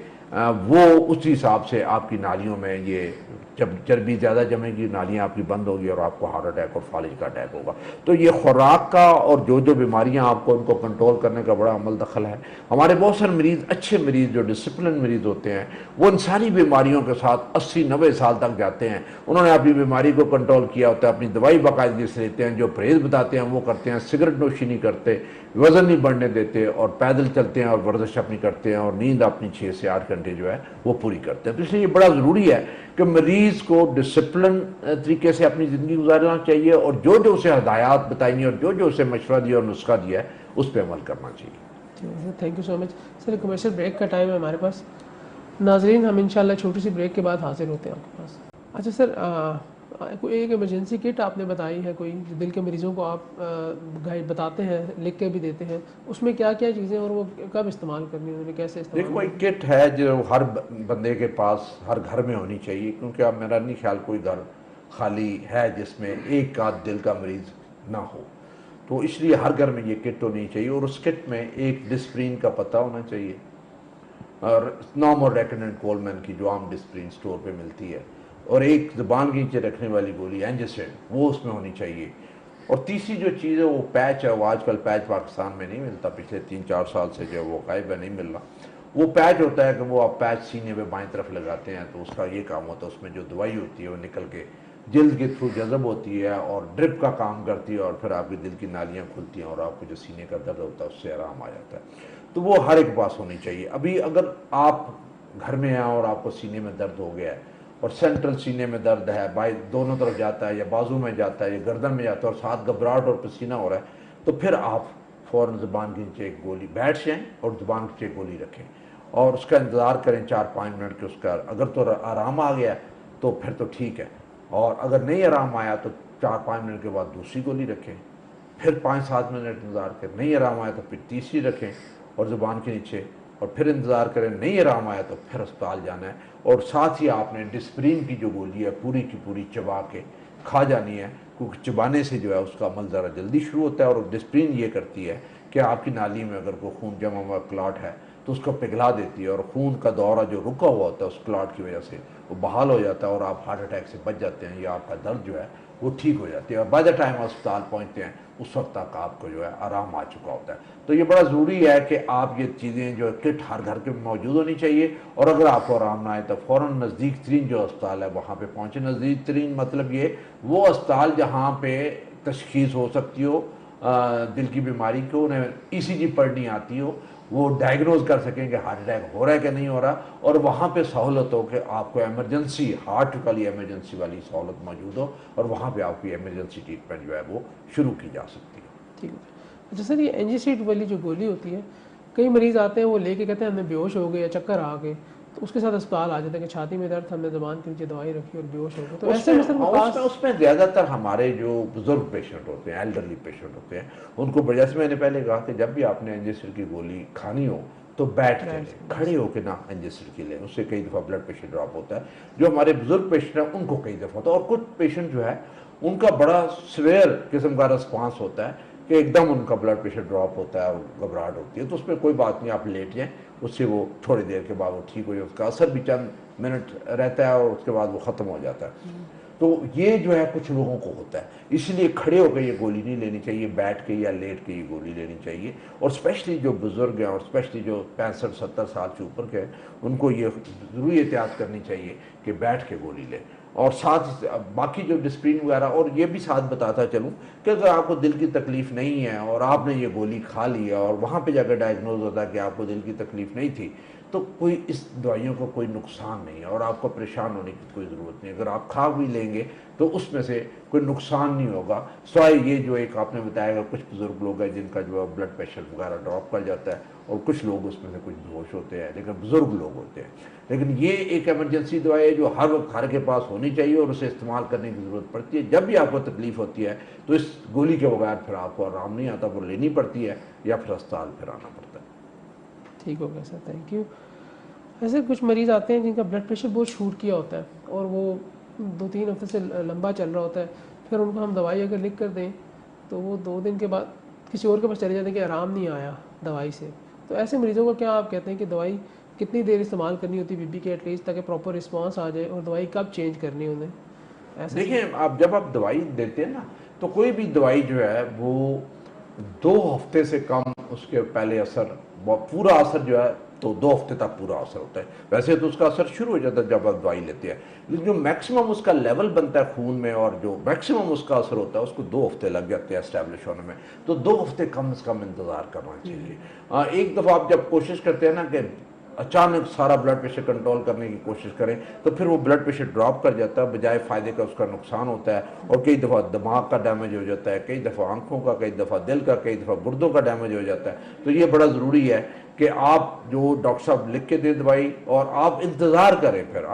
وہ اسی حساب سے آپ کی نالیوں میں یہ جب چربی زیادہ جمے گی نالیاں آپ کی بند ہوگی اور آپ کو ہارٹ اٹیک اور فالج کا اٹیک ہوگا. تو یہ خوراک کا اور جو بیماریاں آپ کو ان کو کنٹرول کرنے کا بڑا عمل دخل ہے. ہمارے بہت سارے مریض، اچھے مریض جو ڈسپلن مریض ہوتے ہیں، وہ ان ساری بیماریوں کے ساتھ 80-90 سال تک جاتے ہیں. انہوں نے اپنی بیماری کو کنٹرول کیا ہوتا ہے، اپنی دوائی باقاعدگی سے لیتے ہیں، جو پرہیز بتاتے ہیں وہ کرتے ہیں، سگریٹ نوشی نہیں کرتے، وزن نہیں بڑھنے دیتے، اور پیدل چلتے ہیں اور ورزش اپنی کرتے ہیں، اور نیند اپنی 6 سے 8 گھنٹے جو ہے وہ پوری کرتے ہیں. تو اس لیے یہ بڑا ضروری ہے کہ مریض کو ڈسپلن طریقے سے اپنی زندگی گزارنا چاہیے، اور جو اسے ہدایات بتائی ہیں اور جو اسے مشورہ دیا اور نسخہ دیا ہے اس پہ عمل کرنا چاہیے. Thank you so much sir. Commercial break کا ٹائم ہے ہمارے پاس. ناظرین ہم انشاءاللہ چھوٹی سی بریک کے بعد حاضر ہوتے ہیں آپ کے پاس. اچھا سر، کوئی ایک ایمرجنسی کٹ آپ نے بتائی ہے کوئی جو دل کے مریضوں کو آپ گائیڈ بتاتے ہیں، لکھ کے بھی دیتے ہیں، اس میں کیا کیا چیزیں اور وہ کب استعمال کرنی ہے، کیسے استعمال؟ دیکھو ایک کٹ ہے جو ہر بندے کے پاس ہر گھر میں ہونی چاہیے، کیونکہ اب میرا نہیں خیال کوئی گھر خالی ہے جس میں ایک آدھ دل کا مریض نہ ہو. تو اس لیے ہر گھر میں یہ کٹ ہونی چاہیے، اور اس کٹ میں ایک ڈسپرین کا پتہ ہونا چاہیے، اور نارمل ریکنڈنٹ کولمین کی جو عام ڈسپرین سٹور پہ ملتی ہے، اور ایک زبان کے نیچے رکھنے والی گولی اینجسڈ وہ اس میں ہونی چاہیے. اور تیسری جو چیز ہے وہ پیچ ہے. وہ آج کل پیچ پاکستان میں نہیں ملتا، پچھلے 3-4 سال سے جو وہ غائب ہے، نہیں مل رہا. وہ پیچ ہوتا ہے کہ وہ آپ پیچ سینے پہ بائیں طرف لگاتے ہیں، تو اس کا یہ کام ہوتا ہے، اس میں جو دوائی ہوتی ہے وہ نکل کے جلد کے تھرو جذب ہوتی ہے اور ڈرپ کا کام کرتی ہے، اور پھر آپ کی دل کی نالیاں کھلتی ہیں اور آپ کو جو سینے کا درد ہوتا ہے اس سے آرام آ جاتا ہے. تو وہ ہر ایک پاس ہونی چاہیے. ابھی اگر آپ گھر میں ہیں اور آپ کو سینے میں درد ہو گیا ہے اور سینٹرل سینے میں درد ہے، دونوں طرف جاتا ہے یا بازو میں جاتا ہے یا گردن میں جاتا ہے، اور ساتھ گھبراہٹ اور پسینہ ہو رہا ہے، تو پھر آپ فوراً زبان کے نیچے ایک گولی بیٹھ جائیں اور زبان کے نیچے گولی رکھیں اور اس کا انتظار کریں 4-5 منٹ کے. اس کا اگر تو آرام آ گیا تو پھر تو ٹھیک ہے، اور اگر نہیں آرام آیا تو 4-5 منٹ کے بعد دوسری گولی رکھیں، پھر 5-7 منٹ انتظار کریں. نہیں آرام آیا تو پھر تیسری رکھیں اور زبان کے نیچے، اور پھر انتظار کریں. نہیں آرام آیا تو پھر اسپتال جانا ہے. اور ساتھ ہی آپ نے ڈسپرین کی جو گولی ہے پوری کی پوری چبا کے کھا جانی ہے، کیونکہ چبانے سے جو ہے اس کا عمل ذرا جلدی شروع ہوتا ہے. اور ڈسپرین یہ کرتی ہے کہ آپ کی نالی میں اگر کوئی خون جمع ہوا کلاٹ ہے تو اس کو پگھلا دیتی ہے، اور خون کا دورہ جو رکا ہوا ہوتا ہے اس کلاٹ کی وجہ سے وہ بحال ہو جاتا ہے، اور آپ ہارٹ اٹیک سے بچ جاتے ہیں، یا آپ کا درد جو ہے وہ ٹھیک ہو جاتی ہے. اور بائی دا ٹائم آپ اسپتال پہنچتے ہیں اس وقت تک آپ کو جو ہے آرام آ چکا ہوتا ہے. تو یہ بڑا ضروری ہے کہ آپ یہ چیزیں جو کٹ ہر گھر کے موجود ہونی چاہیے. اور اگر آپ کو آرام نہ آئے تو فوراً نزدیک ترین جو اسپتال ہے وہاں پہ پہنچے. نزدیک ترین مطلب یہ وہ اسپتال جہاں پہ تشخیص ہو سکتی ہو دل کی بیماری کو انہیں ECG پڑھنی آتی ہو, وہ ڈائگنوز کر سکیں کہ ہارٹ اٹیک ہو رہا ہے کہ نہیں ہو رہا, اور وہاں پہ سہولت ہو کہ آپ کو ایمرجنسی ہارٹ والی ایمرجنسی والی سہولت موجود ہو, اور وہاں پہ آپ کی ایمرجنسی ٹریٹمنٹ جو ہے وہ شروع کی جا سکتی ہے. ٹھیک ہے. اچھا سر, یہ اینجیسیڈ والی جو گولی ہوتی ہے, کئی مریض آتے ہیں وہ لے کے کہتے ہیں ہمیں بے ہوش ہو گئے یا چکر آ گئے, تو اس کے ساتھ اسپتال آ جاتے ہیں کہ چھاتی میں درد, ہم نے زبان کے نیچے دوائی رکھی اور بے ہوش ہو گئے. تو ایسے میں سر اس میں زیادہ تر ہمارے جو بزرگ پیشنٹ ہوتے ہیں, ایلڈرلی پیشنٹ ہوتے ہیں, ان کو جیسے میں نے پہلے کہا کہ جب بھی آپ نے اینجیسیڈ کی گولی کھانی ہو تو بیٹھ کے لیں, کھڑے ہو کے نہ اینجیسیڈ کی لیں, اس سے کئی دفعہ بلڈ پریشر ڈراپ ہوتا ہے. جو ہمارے بزرگ پیشنٹ ہیں ان کو کئی دفعہ ہوتا ہے, اور کچھ پیشنٹ جو ہے ان کا بڑا سویئر قسم کا رسپانس ہوتا ہے کہ ایک دم ان کا بلڈ پریشر ڈراپ ہوتا ہے اور گھبراہٹ ہوتی ہے. تو اس میں کوئی بات نہیں, آپ لیٹ جائیں, اس سے وہ تھوڑی دیر کے بعد وہ ٹھیک ہو جائے, اس کا اثر بھی چند منٹ رہتا ہے اور اس کے بعد وہ ختم ہو جاتا ہے. تو یہ جو ہے کچھ لوگوں کو ہوتا ہے, اس لیے کھڑے ہو کے یہ گولی نہیں لینی چاہیے, بیٹھ کے یا لیٹ کے یہ گولی لینی چاہیے. اور اسپیشلی جو بزرگ ہیں اور اسپیشلی جو 65-70 سال سے اوپر کے ہیں, ان کو یہ ضروری احتیاط کرنی چاہیے کہ بیٹھ کے گولی لیں. اور ساتھ باقی جو ڈسپلین وغیرہ, اور یہ بھی ساتھ بتاتا چلوں کہ اگر آپ کو دل کی تکلیف نہیں ہے اور آپ نے یہ گولی کھا لی ہے اور وہاں پہ جا کے ڈائگنوز ہوتا ہے کہ آپ کو دل کی تکلیف نہیں تھی, تو کوئی اس دوائیوں کو کوئی نقصان نہیں ہے اور آپ کو پریشان ہونے کی کوئی ضرورت نہیں. اگر آپ کھا بھی لیں گے تو اس میں سے کوئی نقصان نہیں ہوگا, سوائے یہ جو ایک آپ نے بتایا کہ کچھ بزرگ لوگ ہیں جن کا جو ہے بلڈ پریشر وغیرہ ڈراپ کر جاتا ہے, اور کچھ لوگ اس میں سے کچھ بیہوش ہوتے ہیں, لیکن بزرگ لوگ ہوتے ہیں. لیکن یہ ایک ایمرجنسی دوائی ہے جو ہر وقت ہر کے پاس ہونی چاہیے اور اسے استعمال کرنے کی ضرورت پڑتی ہے. جب بھی آپ کو تکلیف ہوتی ہے تو اس گولی کے بغیر پھر آپ کو آرام نہیں آتا, وہ لینی پڑتی ہے یا پھر اسپتال پھر آنا پڑتا ہے. ٹھیک ہو گیا سر, تھینک یو. ایسے کچھ مریض آتے ہیں جن کا بلڈ پریشر بہت شوٹ کیا ہوتا ہے اور وہ 2-3 ہفتے سے لمبا چل رہا ہوتا ہے, پھر ان کو ہم دوائی اگر لکھ کر دیں تو وہ 2 دن کے بعد کسی اور کے پاس چلے جاتے ہیں کہ آرام نہیں آیا دوائی سے. تو ایسے مریضوں کو کیا آپ کہتے ہیں کہ دوائی کتنی دیر استعمال کرنی ہوتی ہے کے ایٹ لیسٹ, تاکہ پراپر رسپانس آ جائے, اور دوائی کب چینج کرنی انہیں؟ ایسے دیکھیں, آپ جب آپ دوائی دیتے ہیں نا, تو کوئی بھی دوائی جو ہے وہ 2 ہفتے سے کم اس کے پہلے اثر, پورا اثر جو ہے تو 2 ہفتے تک پورا اثر ہوتا ہے. ویسے تو اس کا اثر شروع ہو جاتا ہے جب آپ دوائی لیتے ہیں, لیکن جو میکسیمم اس کا لیول بنتا ہے خون میں اور جو میکسیمم اس کا اثر ہوتا ہے اس کو 2 ہفتے لگ جاتے ہیں اسٹیبلش ہونے میں. تو 2 ہفتے کم از کم انتظار کرنا چاہیے. ایک دفعہ آپ جب کوشش کرتے ہیں نا کہ اچانک سارا بلڈ پریشر کنٹرول کرنے کی کوشش کریں تو پھر وہ بلڈ پریشر ڈراپ کر جاتا ہے, بجائے فائدے کا اس کا نقصان ہوتا ہے. اور کئی دفعہ دماغ کا ڈیمیج ہو جاتا ہے, کئی دفعہ آنکھوں کا, کئی دفعہ دل کا, کئی دفعہ گردوں کا ڈیمیج ہو جاتا ہے. تو یہ بڑا ضروری ہے کہ آپ جو ڈاکٹر صاحب لکھ کے دیں دوائی, اور آپ انتظار کریں. پھر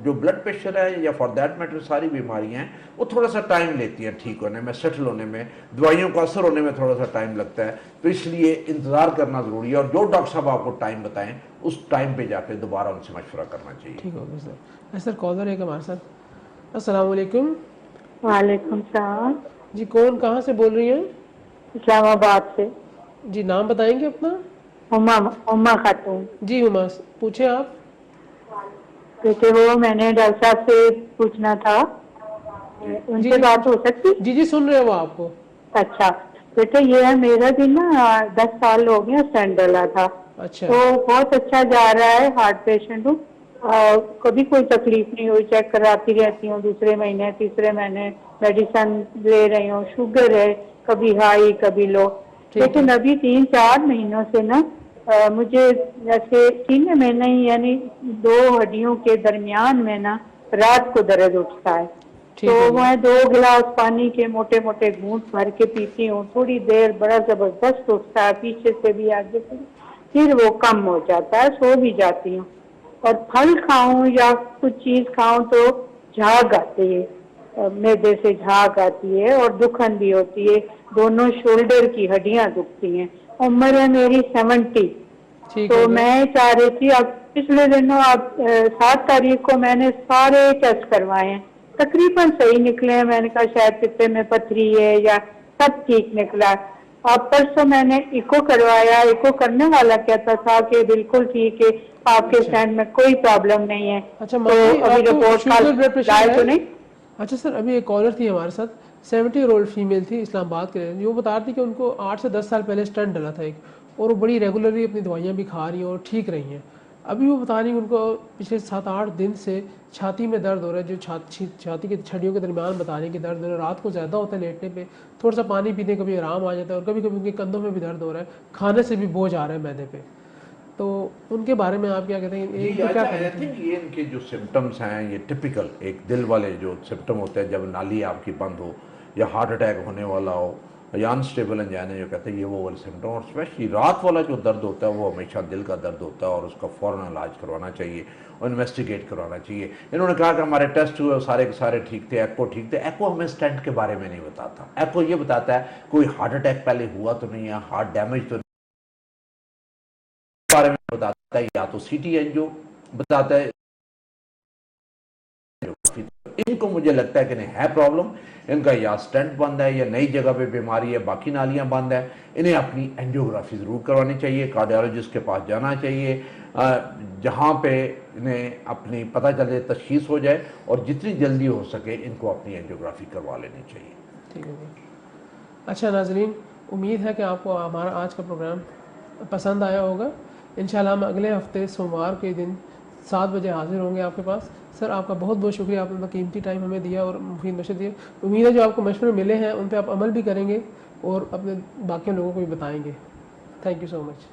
جو بلڈ پریشر ہے یا فار دیٹ میٹر ساری بیماریاں ہیں وہ تھوڑا سا ٹائم لیتی ہیں ٹھیک ہونے میں, سیٹل ہونے میں, دوائیوں کا اثر ہونے میں تھوڑا سا ٹائم لگتا ہے. تو اس لیے انتظار کرنا ضروری ہے, اور جو ڈاکٹر صاحب آپ کو ٹائم بتائیں اس ٹائم پہ جا کے دوبارہ ان سے مشورہ کرنا چاہیے. ٹھیک ہو گیا سر. سر کالر ہے ہمارے ساتھ. السلام علیکم. وعلیکم السلام. جی کون, کہاں سے بول رہی ہیں؟ اسلام آباد سے. جی نام بتائیں گے اپنا؟ اما خاتون. جی اما, پوچھیں آپ. کیونکہ وہ میں نے ڈاکٹر صاحب سے پوچھنا تھا, ان سے بات ہو سکتی؟ جی سن رہے ہو آپ کو. اچھا بیٹے, یہ ہے میرا بھی نا 10 سال ہو گیا اسٹینٹ ڈالا تھا. اچھا. تو بہت اچھا جا رہا ہے, ہارٹ پیشنٹ ہوں, کبھی کوئی تکلیف نہیں ہوئی, چیک کراتی رہتی ہوں, 2 مہینے 3 مہینے میڈیسن لے رہی ہوں. شوگر ہے کبھی ہائی کبھی لو, لیکن ابھی 3-4 مہینوں سے نا مجھے جیسے سینے میں نہیں, یعنی 2 ہڈیوں کے درمیان میں نا رات کو درد اٹھتا ہے. تو میں 2 گلاس پانی کے موٹے موٹے گھونٹ بھر کے پیتی ہوں, تھوڑی دیر بڑا زبردست اٹھتا ہے, پیچھے سے بھی آگے سے, پھر وہ کم ہو جاتا ہے, سو بھی جاتی ہوں. اور پھل کھاؤں یا کچھ چیز کھاؤں تو جھاگ آتی ہے, معدے سے جھاگ آتی ہے اور دکھن بھی ہوتی ہے, دونوں شولڈر کی ہڈیاں دکھتی ہیں. عمر ہے میری 70. تو میں چاہ رہی تھی, اب پچھلے دنوں اب 7 تاریخ کو میں نے سارے ٹیسٹ کروائے ہیں, تقریباً صحیح نکلے ہیں. میں نے کہا شاید پتے میں پتھری ہے, یا سب ٹھیک نکلا. اب پرسوں میں نے ایکو کروایا, ایکو کرنے والا کہتا تھا کہ بالکل ٹھیک ہے, آپ کے اسٹینڈ میں کوئی پرابلم نہیں ہے. اچھا تو ابھی رپورٹ لائے تو نہیں. اچھا سر, ابھی ایک کالر تھی ہمارے ساتھ, 70 ایئر اولڈ فیمیل تھی, اسلام آباد کے رہنے. وہ بتا رہی تھی کہ ان کو 8 سے 10 سال پہلے اسٹنٹ ڈلا تھا ایک, اور وہ بڑی ریگولرلی اپنی دوائیاں بھی کھا رہی ہیں اور ٹھیک رہی ہیں. ابھی وہ بتا رہی ہیں ان کو پچھلے 7-8 دن سے چھاتی میں درد ہو رہا ہے، جو چھاتی کے چھڑیوں کے درمیان بتا رہی ہیں کہ درد ہو رہا ہے، رات کو زیادہ ہوتا ہے لیٹنے پہ، تھوڑا سا پانی پینے کبھی آرام آ جاتا ہے، اور کبھی کبھی ان کے کندھوں میں بھی درد ہو رہا ہے، کھانے سے بھی بوجھ آ رہا ہے معدے پہ. تو ان کے بارے میں آپ کیا کہتے ہیں؟ آئی تھنک یہ ان کے جو سمٹمس ہیں یہ ٹپیکل ایک دل والے جو سمٹم ہوتے ہیں جب نالی آپ کی بند ہو یا ہارٹ اٹیک ہونے والا ہو یا انسٹیبل انجائنا جو کہتے ہیں، یہ وہ والے سمٹم. اور اسپیشلی رات والا جو درد ہوتا ہے وہ ہمیشہ دل کا درد ہوتا ہے اور اس کا فوراً علاج کروانا چاہیے اور انویسٹیگیٹ کروانا چاہیے. انہوں نے کہا کہ ہمارے ٹیسٹ ہوئے سارے کے سارے ٹھیک تھے، ایکو ٹھیک تھے. ایکو ہمیں اسٹینٹ کے بارے میں نہیں بتاتا. ایکو یہ بتاتا ہے کوئی ہارٹ اٹیک پہلے ہوا تو نہیں ہے، ہارٹ ڈیمیج تو نہیں بارے میں بتاتا ہے، یا تو سی ٹی اینجو بتاتا ہے. ان کو مجھے لگتا ہے کہ نہیں ہے پرابلم، ان کا یا سٹینٹ بند ہے یا نئی جگہ پہ بیماری ہے، باقی نالیاں بند ہیں. انہیں اپنی اینجیوگرافی ضرور کروانی چاہیے، کارڈیالوجسٹ کے پاس جانا چاہیے جہاں پہ انہیں اپنی پتہ چلے، تشخیص ہو جائے، اور جتنی جلدی ہو سکے ان کو اپنی اینجیوگرافی کروا لینی چاہیے. ٹھیک ہے جی. اچھا ناظرین، امید ہے کہ آپ کو ہمارا آج کا پروگرام پسند آیا ہوگا. انشاءاللہ ہم اگلے ہفتے سوموار کے دن 7 بجے حاضر ہوں گے آپ کے پاس. سر آپ کا بہت بہت شکریہ، آپ نے اپنا قیمتی ٹائم ہمیں دیا اور مفید مشورے دیے. امید ہے جو آپ کو مشورے ملے ہیں ان پہ آپ عمل بھی کریں گے اور اپنے باقی لوگوں کو بھی بتائیں گے. Thank you so much.